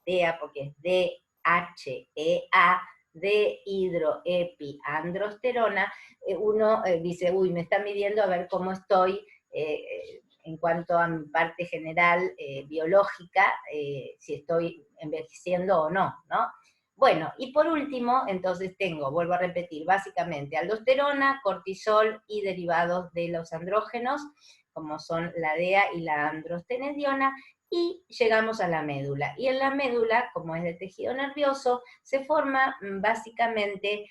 DEA porque es DHEA, dehidroepiandrosterona, uno dice, uy, me está midiendo a ver cómo estoy en cuanto a mi parte general biológica, si estoy envejeciendo o no, ¿no? Bueno, y por último, entonces tengo, vuelvo a repetir, básicamente aldosterona, cortisol y derivados de los andrógenos, como son la DEA y la androstenediona, y llegamos a la médula. Y en la médula, como es de tejido nervioso, se forma básicamente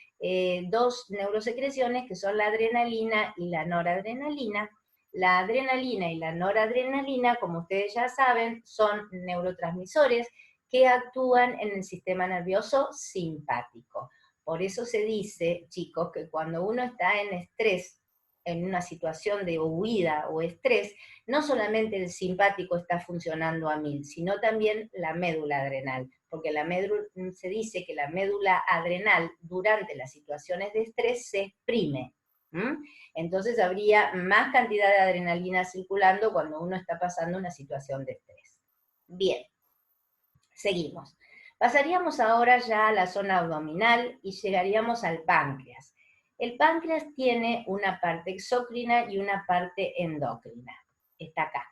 dos neurosecreciones que son la adrenalina y la noradrenalina. La adrenalina y la noradrenalina, como ustedes ya saben, son neurotransmisores que actúan en el sistema nervioso simpático. Por eso se dice, chicos, que cuando uno está en estrés, en una situación de huida o estrés, no solamente el simpático está funcionando a 1000, sino también la médula adrenal, porque se dice que la médula adrenal durante las situaciones de estrés se exprime. Entonces habría más cantidad de adrenalina circulando cuando uno está pasando una situación de estrés. Bien, seguimos. Pasaríamos ahora ya a la zona abdominal y llegaríamos al páncreas. El páncreas tiene una parte exócrina y una parte endocrina. Está acá.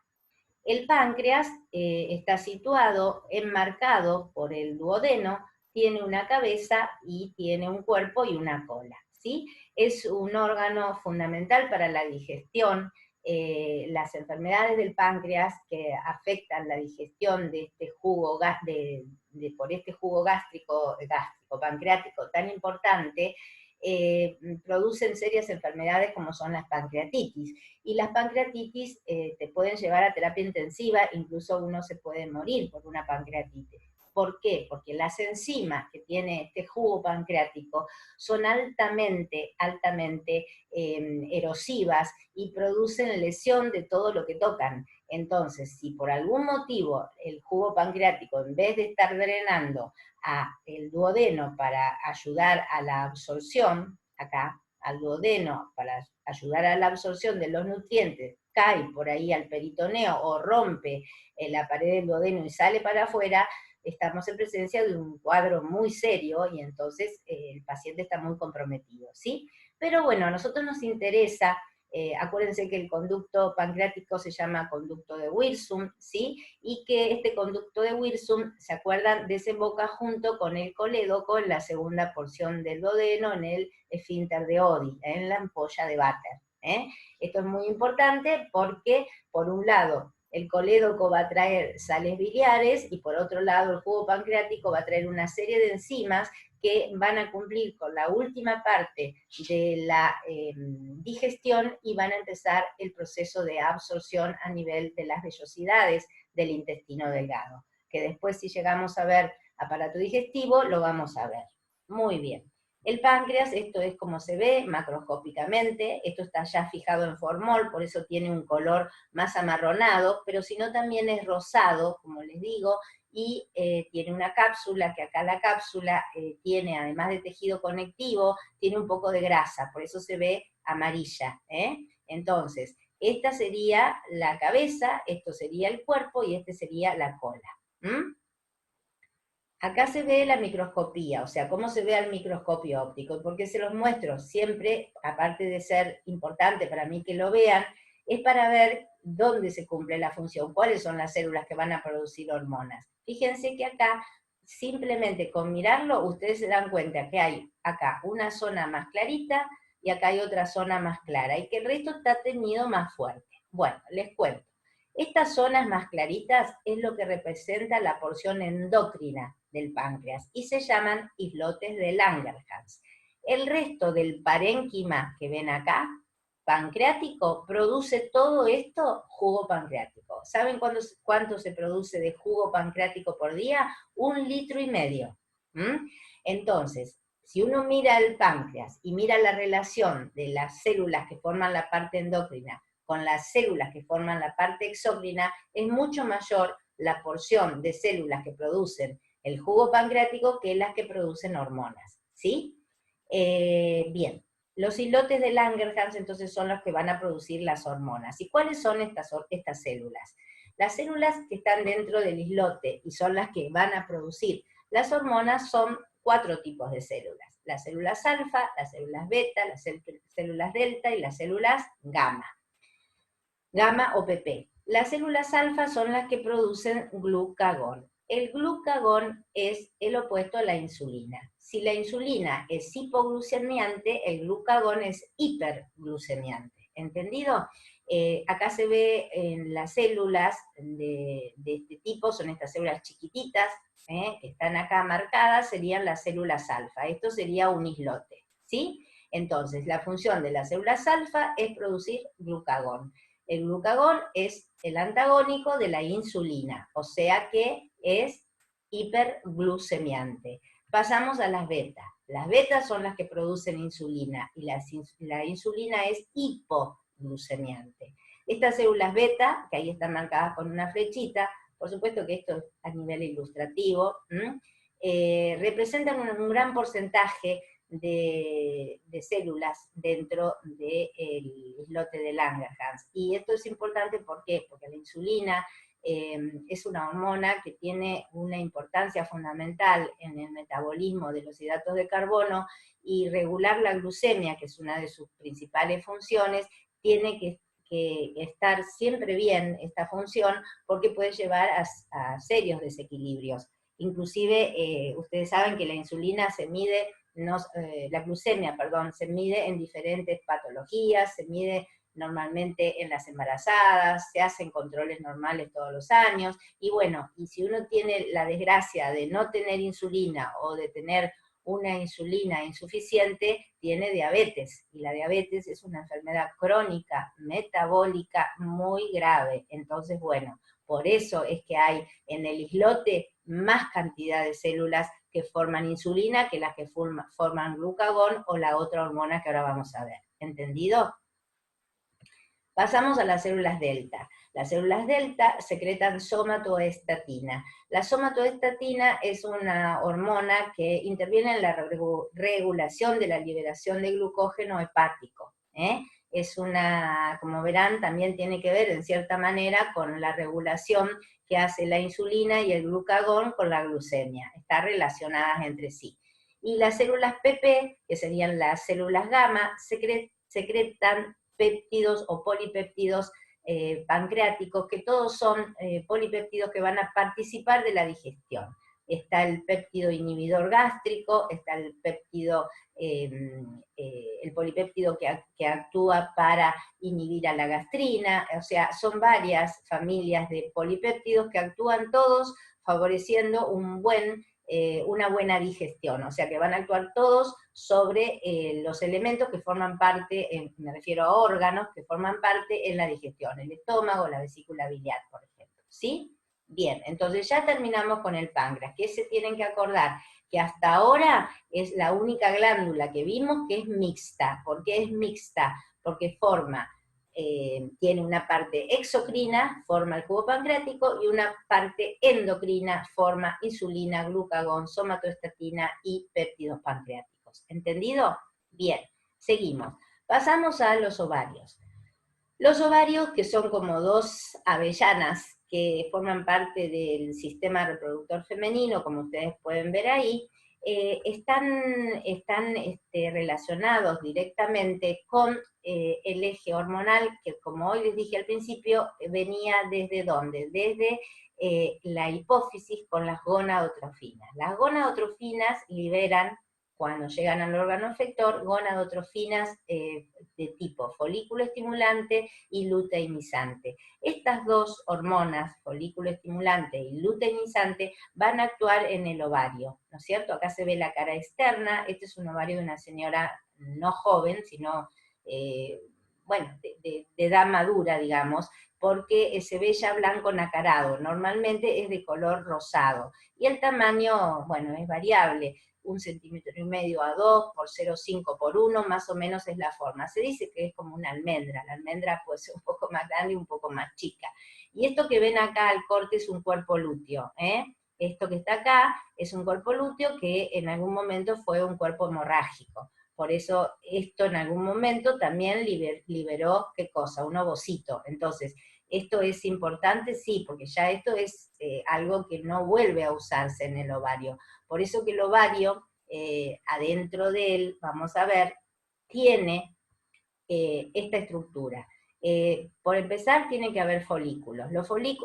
El páncreas está situado, enmarcado por el duodeno, tiene una cabeza y tiene un cuerpo y una cola, ¿sí? Es un órgano fundamental para la digestión. Las enfermedades del páncreas que afectan la digestión de este jugo, por este jugo gástrico, pancreático tan importante, producen serias enfermedades como son las pancreatitis. Y las pancreatitis te pueden llevar a terapia intensiva, incluso uno se puede morir por una pancreatitis. ¿Por qué? Porque las enzimas que tiene este jugo pancreático son altamente erosivas y producen lesión de todo lo que tocan. Entonces, si por algún motivo el jugo pancreático, en vez de estar drenando a el duodeno para ayudar a la absorción, acá, al duodeno para ayudar a la absorción de los nutrientes, cae por ahí al peritoneo o rompe la pared del duodeno y sale para afuera, estamos en presencia de un cuadro muy serio y entonces el paciente está muy comprometido, ¿sí? Pero bueno, a nosotros nos interesa, acuérdense que el conducto pancreático se llama conducto de Wirsum, ¿sí? Y que este conducto de Wirsum, ¿se acuerdan? Desemboca junto con el colédoco en la segunda porción del duodeno, en el esfínter de Oddi, en la ampolla de Vater. Esto es muy importante porque, por un lado, el colédoco va a traer sales biliares y por otro lado el jugo pancreático va a traer una serie de enzimas que van a cumplir con la última parte de la digestión y van a empezar el proceso de absorción a nivel de las vellosidades del intestino delgado, que después si llegamos a ver aparato digestivo lo vamos a ver. Muy bien. El páncreas, esto es como se ve macroscópicamente, esto está ya fijado en formol, por eso tiene un color más amarronado, pero si no también es rosado, como les digo, y tiene una cápsula, que acá la cápsula tiene, además de tejido conectivo, tiene un poco de grasa, por eso se ve amarilla. Entonces, esta sería la cabeza, esto sería el cuerpo y este sería la cola. Acá se ve la microscopía, o sea, cómo se ve al microscopio óptico. ¿Por qué se los muestro? Siempre, aparte de ser importante para mí que lo vean, es para ver dónde se cumple la función, cuáles son las células que van a producir hormonas. Fíjense que acá, simplemente con mirarlo, ustedes se dan cuenta que hay acá una zona más clarita y acá hay otra zona más clara, y que el resto está teñido más fuerte. Bueno, les cuento. Estas zonas más claritas es lo que representa la porción endocrina del páncreas y se llaman islotes de Langerhans. El resto del parénquima que ven acá, pancreático, produce todo esto jugo pancreático. ¿Saben cuánto se produce de jugo pancreático por día? 1,5 litros. Entonces, si uno mira el páncreas y mira la relación de las células que forman la parte endocrina con las células que forman la parte exócrina, es mucho mayor la porción de células que producen el jugo pancreático que las que producen hormonas, ¿sí? Bien, los islotes de Langerhans entonces son los que van a producir las hormonas. ¿Y cuáles son estas células? Las células que están dentro del islote y son las que van a producir las hormonas son 4 tipos de células. Las células alfa, las células beta, las células delta y las células gamma. Gamma o PP. Las células alfa son las que producen glucagón. El glucagón es el opuesto a la insulina. Si la insulina es hipoglucemiante, el glucagón es hiperglucemiante. ¿Entendido? Acá se ve en las células de este tipo, son estas células chiquititas, que están acá marcadas, serían las células alfa. Esto sería un islote, ¿sí? Entonces, la función de las células alfa es producir glucagón. El glucagón es el antagónico de la insulina, o sea que es hiperglucemiante. Pasamos a las betas. Las betas son las que producen insulina y la insulina es hipoglucemiante. Estas células beta, que ahí están marcadas con una flechita, por supuesto que esto es a nivel ilustrativo, representan un gran porcentaje de células dentro del islote de Langerhans. Y esto es importante, ¿por qué? Porque la insulina es una hormona que tiene una importancia fundamental en el metabolismo de los hidratos de carbono, y regular la glucemia, que es una de sus principales funciones, tiene que estar siempre bien esta función, porque puede llevar a serios desequilibrios. Inclusive, ustedes saben que la insulina se mide, la glucemia, perdón, se mide en diferentes patologías, se mide normalmente en las embarazadas, se hacen controles normales todos los años, y bueno, y si uno tiene la desgracia de no tener insulina o de tener una insulina insuficiente, tiene diabetes, y la diabetes es una enfermedad crónica, metabólica, muy grave. Entonces, bueno, por eso es que hay en el islote más cantidad de células que forman insulina que las que forman glucagón o la otra hormona que ahora vamos a ver. ¿Entendido? Pasamos a las células delta. Las células delta secretan somatoestatina. La somatoestatina es una hormona que interviene en la regulación de la liberación de glucógeno hepático. Es una, como verán, también tiene que ver en cierta manera con la regulación que hace la insulina y el glucagón con la glucemia. Están relacionadas entre sí. Y las células PP, que serían las células gamma, secretan péptidos o polipéptidos pancreáticos, que todos son polipéptidos que van a participar de la digestión. Está el péptido inhibidor gástrico, está el péptido, el polipéptido que actúa para inhibir a la gastrina, o sea, son varias familias de polipéptidos que actúan todos favoreciendo una buena digestión, o sea que van a actuar todos sobre los elementos que forman parte, me refiero a órganos que forman parte en la digestión, el estómago, la vesícula biliar, por ejemplo, ¿sí? Bien, entonces ya terminamos con el páncreas, que se tienen que acordar que hasta ahora es la única glándula que vimos que es mixta. ¿Por qué es mixta? Porque forma tiene una parte exocrina, forma el cubo pancreático, y una parte endocrina, forma insulina, glucagón, somatostatina y péptidos pancreáticos. ¿Entendido? Bien, seguimos. Pasamos a los ovarios. Los ovarios, que son como dos avellanas que forman parte del sistema reproductor femenino, como ustedes pueden ver ahí, están relacionados directamente con el eje hormonal, que como hoy les dije al principio, venía desde ¿dónde? Desde la hipófisis con las gonadotrofinas. Las gonadotrofinas liberan, cuando llegan al órgano efector, gonadotrofinas de tipo folículo estimulante y luteinizante. Estas dos hormonas, folículo estimulante y luteinizante, van a actuar en el ovario, ¿no es cierto? Acá se ve la cara externa. Este es un ovario de una señora no joven, sino, bueno, de edad madura, digamos, porque se ve ya blanco nacarado, normalmente es de color rosado, y el tamaño, bueno, es variable, 1,5 cm a 2 por 0,5 por 1, más o menos es la forma. Se dice que es como una almendra, la almendra puede ser un poco más grande y un poco más chica. Y esto que ven acá al corte es un cuerpo lúteo, ¿eh? Esto que está acá es un cuerpo lúteo que en algún momento fue un cuerpo hemorrágico. Por eso esto en algún momento también liberó, ¿qué cosa? Un ovocito. Entonces, ¿esto es importante? Sí, porque ya esto es algo que no vuelve a usarse en el ovario. Por eso que el ovario, adentro de él, vamos a ver, tiene esta estructura. Por empezar, tiene que haber folículos.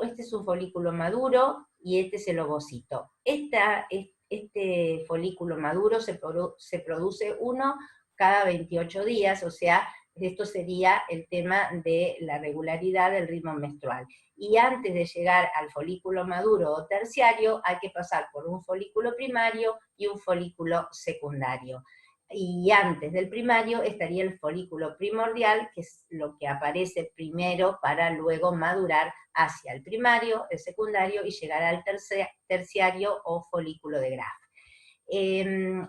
Este es un folículo maduro y este es el ovocito. Este folículo maduro se produce uno cada 28 días, o sea, esto sería el tema de la regularidad del ritmo menstrual. Y antes de llegar al folículo maduro o terciario, hay que pasar por un folículo primario y un folículo secundario. Y antes del primario estaría el folículo primordial, que es lo que aparece primero para luego madurar hacia el primario, el secundario y llegar al terciario o folículo de Graf.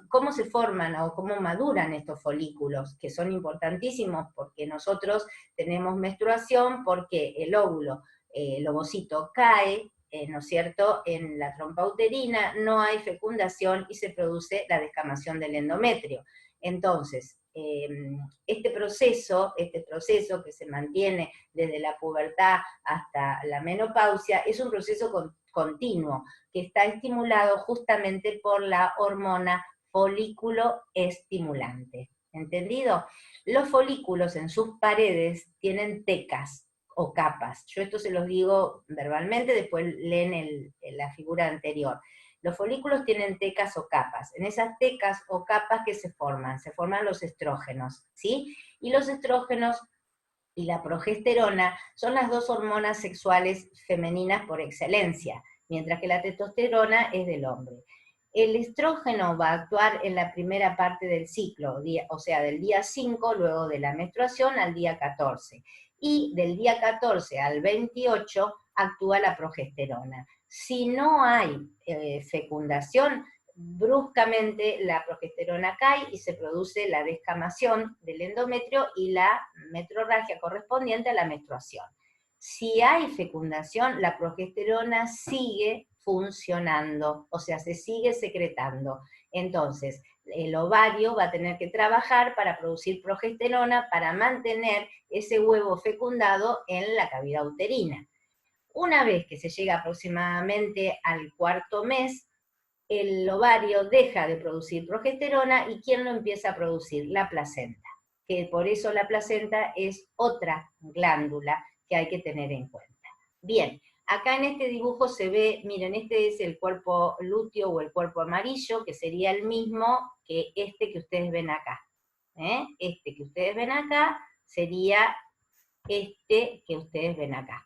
¿Cómo se forman o cómo maduran estos folículos? Que son importantísimos porque nosotros tenemos menstruación porque el óvulo, el ovocito cae, ¿no es cierto?, en la trompa uterina, no hay fecundación y se produce la descamación del endometrio. Entonces, este proceso que se mantiene desde la pubertad hasta la menopausia es un proceso continuo que está estimulado justamente por la hormona folículo estimulante. ¿Entendido? Los folículos en sus paredes tienen tecas o capas. Yo esto se los digo verbalmente, después leen la figura anterior. Los folículos tienen tecas o capas. En esas tecas o capas que se forman los estrógenos, ¿sí? Y los estrógenos y la progesterona son las dos hormonas sexuales femeninas por excelencia, mientras que la testosterona es del hombre. El estrógeno va a actuar en la primera parte del ciclo, o sea, del día 5, luego de la menstruación, al día 14. Y del día 14 al 28 actúa la progesterona. Si no hay fecundación, bruscamente la progesterona cae y se produce la descamación del endometrio y la metrorragia correspondiente a la menstruación. Si hay fecundación, la progesterona sigue funcionando, o sea, se sigue secretando. Entonces, el ovario va a tener que trabajar para producir progesterona para mantener ese huevo fecundado en la cavidad uterina. Una vez que se llega aproximadamente al cuarto mes, el ovario deja de producir progesterona y ¿quién lo empieza a producir? La placenta, que por eso la placenta es otra glándula que hay que tener en cuenta. Bien, acá en este dibujo se ve, miren, este es el cuerpo lúteo o el cuerpo amarillo, que sería el mismo que este que ustedes ven acá. Este que ustedes ven acá sería este que ustedes ven acá.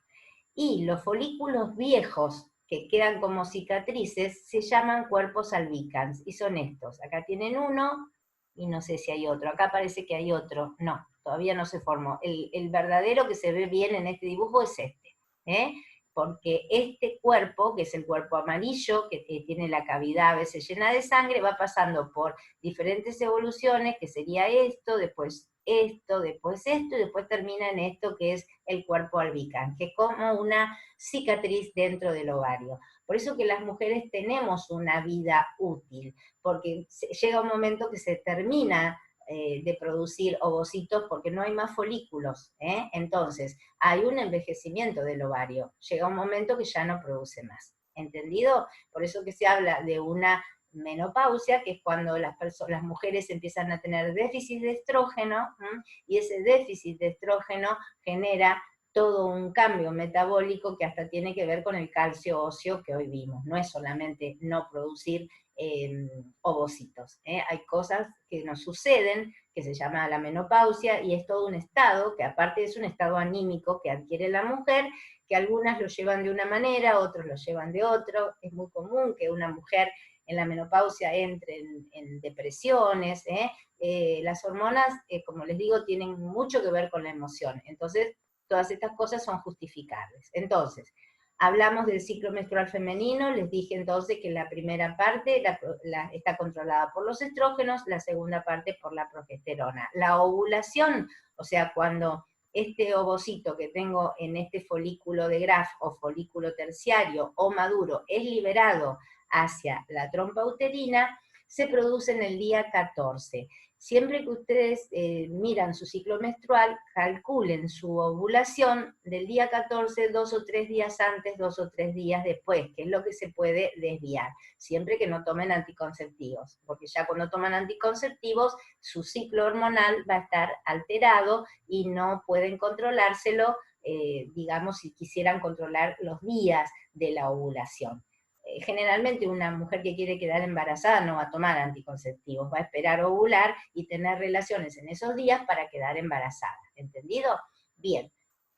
Y los folículos viejos que quedan como cicatrices se llaman cuerpos albicans, y son estos. Acá tienen uno, y no sé si hay otro. Acá parece que hay otro. No, todavía no se formó. El verdadero que se ve bien en este dibujo es este, porque este cuerpo, que es el cuerpo amarillo, que tiene la cavidad a veces llena de sangre, va pasando por diferentes evoluciones, que sería esto, después esto, y después termina en esto que es el cuerpo albicán, que es como una cicatriz dentro del ovario. Por eso que las mujeres tenemos una vida útil, porque llega un momento que se termina de producir ovocitos porque no hay más folículos, ¿eh? Entonces, hay un envejecimiento del ovario. Llega un momento que ya no produce más. ¿Entendido? Por eso que se habla de una menopausia, que es cuando las mujeres empiezan a tener déficit de estrógeno, y ese déficit de estrógeno genera todo un cambio metabólico que hasta tiene que ver con el calcio óseo que hoy vimos. No es solamente no producir ovocitos. Hay cosas que nos suceden, que se llama la menopausia, y es todo un estado, que aparte es un estado anímico que adquiere la mujer, que algunas lo llevan de una manera, otros lo llevan de otro. Es muy común que una mujer en la menopausia entre en depresiones. Las hormonas, como les digo, tienen mucho que ver con la emoción. Entonces, todas estas cosas son justificables. Entonces, hablamos del ciclo menstrual femenino, les dije entonces que la primera parte está controlada por los estrógenos, la segunda parte por la progesterona. La ovulación, o sea, cuando este ovocito que tengo en este folículo de Graf o folículo terciario o maduro es liberado hacia la trompa uterina, se produce en el día 14. Siempre que ustedes miran su ciclo menstrual, calculen su ovulación del día 14, 2 o 3 días antes, 2 o 3 días después, que es lo que se puede desviar, siempre que no tomen anticonceptivos, porque ya cuando toman anticonceptivos, su ciclo hormonal va a estar alterado y no pueden controlárselo, digamos, si quisieran controlar los días de la ovulación. Generalmente una mujer que quiere quedar embarazada no va a tomar anticonceptivos, va a esperar ovular y tener relaciones en esos días para quedar embarazada. ¿Entendido? Bien.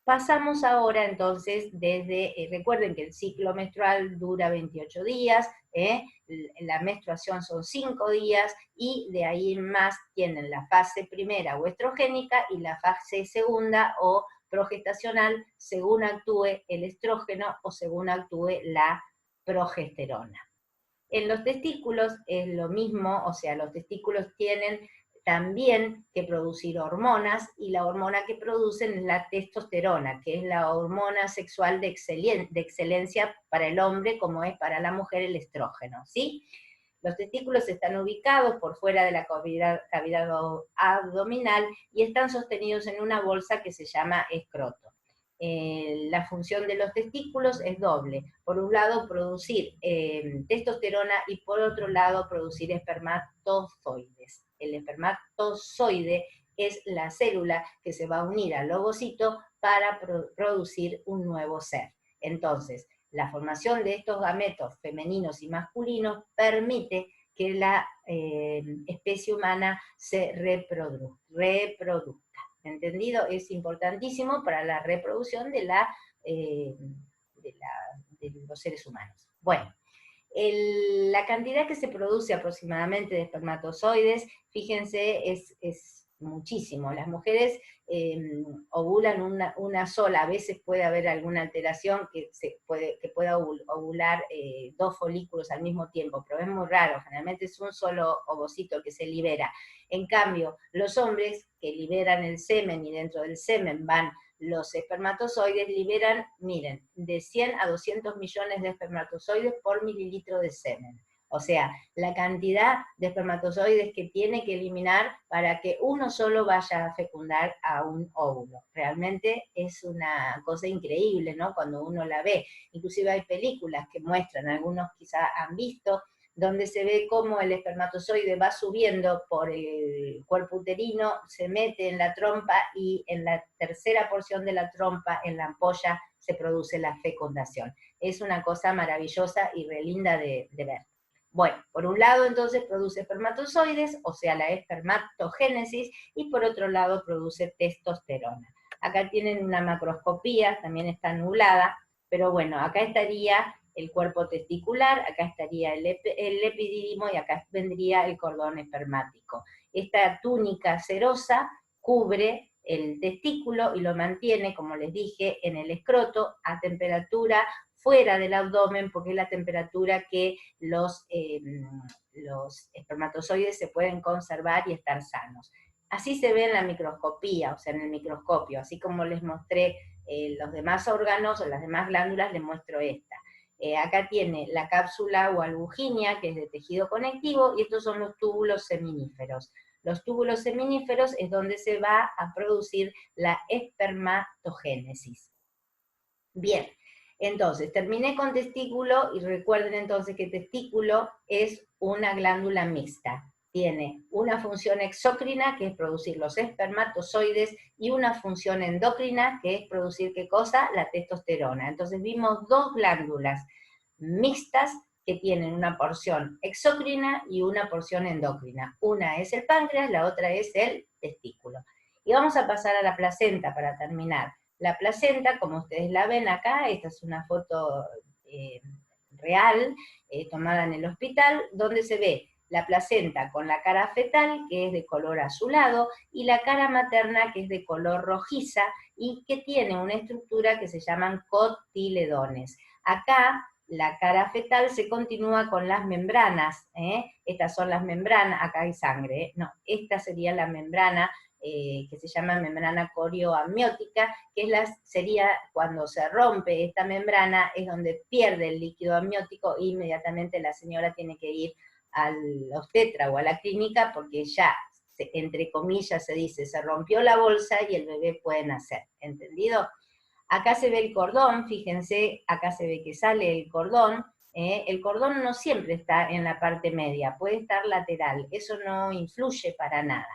Pasamos ahora entonces recuerden que el ciclo menstrual dura 28 días, la menstruación son 5 días, y de ahí en más tienen la fase primera o estrogénica y la fase segunda o progestacional, según actúe el estrógeno o según actúe la progesterona. En los testículos es lo mismo, o sea, los testículos tienen también que producir hormonas, y la hormona que producen es la testosterona, que es la hormona sexual de excelencia para el hombre, como es para la mujer el estrógeno, ¿sí? Los testículos están ubicados por fuera de la cavidad abdominal y están sostenidos en una bolsa que se llama escroto. La función de los testículos es doble. Por un lado, producir testosterona, y por otro lado, producir espermatozoides. El espermatozoide es la célula que se va a unir al ovocito para producir un nuevo ser. Entonces, la formación de estos gametos femeninos y masculinos permite que la especie humana se reproduzca. ¿Entendido? Es importantísimo para la reproducción de los seres humanos. Bueno, la cantidad que se produce aproximadamente de espermatozoides, fíjense, es muchísimo. Las mujeres ovulan una sola, a veces puede haber alguna alteración que pueda ovular 2 folículos al mismo tiempo, pero es muy raro, generalmente es un solo ovocito que se libera. En cambio, los hombres que liberan el semen, y dentro del semen van los espermatozoides, liberan, miren, de 100 a 200 millones de espermatozoides por mililitro de semen. O sea, la cantidad de espermatozoides que tiene que eliminar para que uno solo vaya a fecundar a un óvulo. Realmente es una cosa increíble, ¿no? Cuando uno la ve. Inclusive hay películas que muestran, algunos quizá han visto, donde se ve cómo el espermatozoide va subiendo por el cuerpo uterino, se mete en la trompa, y en la tercera porción de la trompa, en la ampolla, se produce la fecundación. Es una cosa maravillosa y re linda de ver. Bueno, por un lado entonces produce espermatozoides, o sea, la espermatogénesis, y por otro lado produce testosterona. Acá tienen una macroscopía, también está nublada, pero bueno, acá estaría el cuerpo testicular, acá estaría el epidídimo, y acá vendría el cordón espermático. Esta túnica cerosa cubre el testículo y lo mantiene, como les dije, en el escroto a temperatura fuera del abdomen, porque es la temperatura que los espermatozoides se pueden conservar y estar sanos. Así se ve en la microscopía, o sea, en el microscopio, así como les mostré los demás órganos o las demás glándulas, les muestro esta. Acá tiene la cápsula o albuginia, que es de tejido conectivo, y estos son los túbulos seminíferos. Los túbulos seminíferos es donde se va a producir la espermatogénesis. Bien, entonces terminé con testículo y recuerden entonces que testículo es una glándula mixta. Tiene una función exócrina, que es producir los espermatozoides, y una función endocrina, que es producir, ¿qué cosa? La testosterona. Entonces vimos dos glándulas mixtas que tienen una porción exócrina y una porción endocrina. Una es el páncreas, la otra es el testículo. Y vamos a pasar a la placenta para terminar. La placenta, como ustedes la ven acá, esta es una foto real, tomada en el hospital, donde se ve la placenta con la cara fetal, que es de color azulado, y la cara materna, que es de color rojiza, y que tiene una estructura que se llaman cotiledones. Acá la cara fetal se continúa con las membranas, estas son las membranas, acá hay sangre, no, esta sería la membrana que se llama membrana corioamniótica, que sería cuando se rompe esta membrana, es donde pierde el líquido amniótico, e inmediatamente la señora tiene que ir al obstetra o a la clínica, porque ya, entre comillas, se dice, se rompió la bolsa y el bebé puede nacer, ¿entendido? Acá se ve el cordón, fíjense, acá se ve que sale el cordón. El cordón no siempre está en la parte media, puede estar lateral, eso no influye para nada.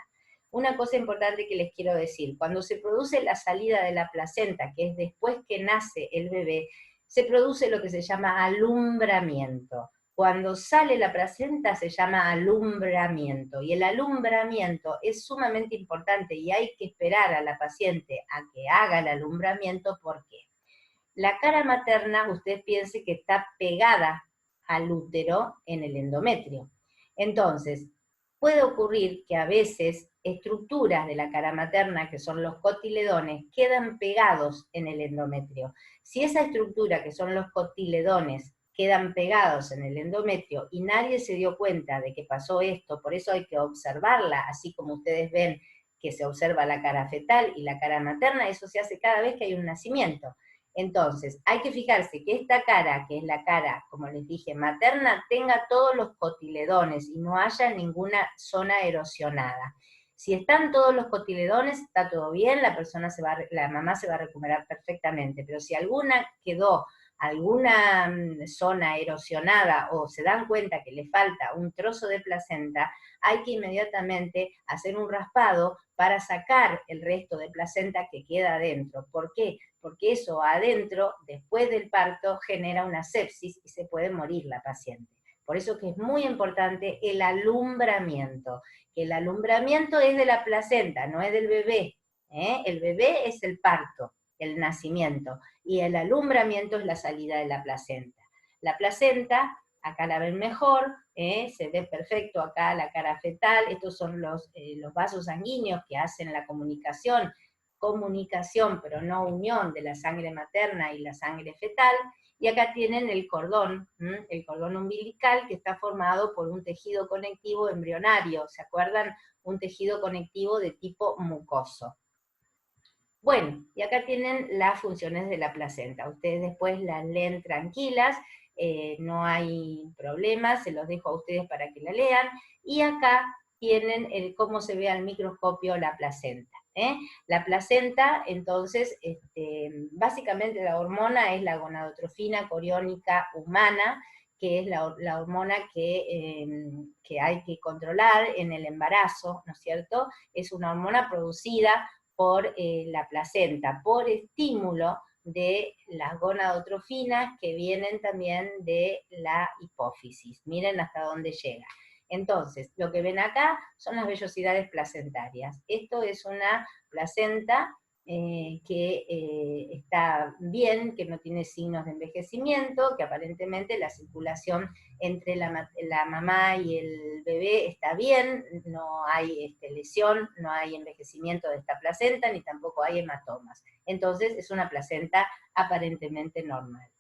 Una cosa importante que les quiero decir, cuando se produce la salida de la placenta, que es después que nace el bebé, se produce lo que se llama alumbramiento. Cuando sale la placenta se llama alumbramiento, y el alumbramiento es sumamente importante y hay que esperar a la paciente a que haga el alumbramiento. ¿Por qué? La cara materna, usted piense que está pegada al útero en el endometrio. Entonces, puede ocurrir que a veces estructuras de la cara materna, que son los cotiledones, quedan pegados en el endometrio. Si esa estructura, que son los cotiledones, quedan pegados en el endometrio y nadie se dio cuenta de que pasó esto, por eso hay que observarla, así como ustedes ven que se observa la cara fetal y la cara materna, eso se hace cada vez que hay un nacimiento. Entonces, hay que fijarse que esta cara, que es la cara, como les dije, materna, tenga todos los cotiledones y no haya ninguna zona erosionada. Si están todos los cotiledones, está todo bien, la mamá se va a recuperar perfectamente, pero si alguna quedó, alguna zona erosionada, o se dan cuenta que le falta un trozo de placenta, hay que inmediatamente hacer un raspado para sacar el resto de placenta que queda adentro. ¿Por qué? Porque eso adentro, después del parto, genera una sepsis y se puede morir la paciente. Por eso que es muy importante el alumbramiento, que el alumbramiento es de la placenta, no es del bebé. El bebé es el parto, el nacimiento, y el alumbramiento es la salida de la placenta. La placenta, acá la ven mejor, se ve perfecto acá la cara fetal, estos son los vasos sanguíneos que hacen la comunicación pero no unión de la sangre materna y la sangre fetal, y acá tienen el cordón umbilical, que está formado por un tejido conectivo embrionario, ¿se acuerdan? Un tejido conectivo de tipo mucoso. Bueno, y acá tienen las funciones de la placenta. Ustedes después las leen tranquilas, no hay problema, se los dejo a ustedes para que la lean. Y acá tienen cómo se ve al microscopio la placenta. La placenta, entonces, básicamente la hormona es la gonadotrofina coriónica humana, que es la hormona que hay que controlar en el embarazo, ¿no es cierto? Es una hormona producida por la placenta, por estímulo de las gonadotrofinas que vienen también de la hipófisis. Miren hasta dónde llega. Entonces, lo que ven acá son las vellosidades placentarias. Esto es una placenta que está bien, que no tiene signos de envejecimiento, que aparentemente la circulación entre la mamá y el bebé está bien, no hay lesión, no hay envejecimiento de esta placenta, ni tampoco hay hematomas. Entonces es una placenta aparentemente normal.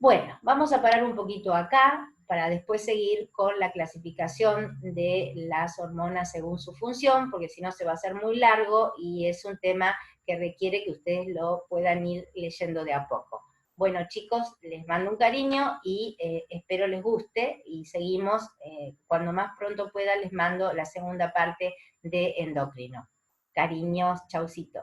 Bueno, vamos a parar un poquito acá para después seguir con la clasificación de las hormonas según su función, porque si no se va a hacer muy largo y es un tema que requiere que ustedes lo puedan ir leyendo de a poco. Bueno, chicos, les mando un cariño y espero les guste y seguimos, cuando más pronto pueda les mando la segunda parte de endocrino. Cariños, chaucito.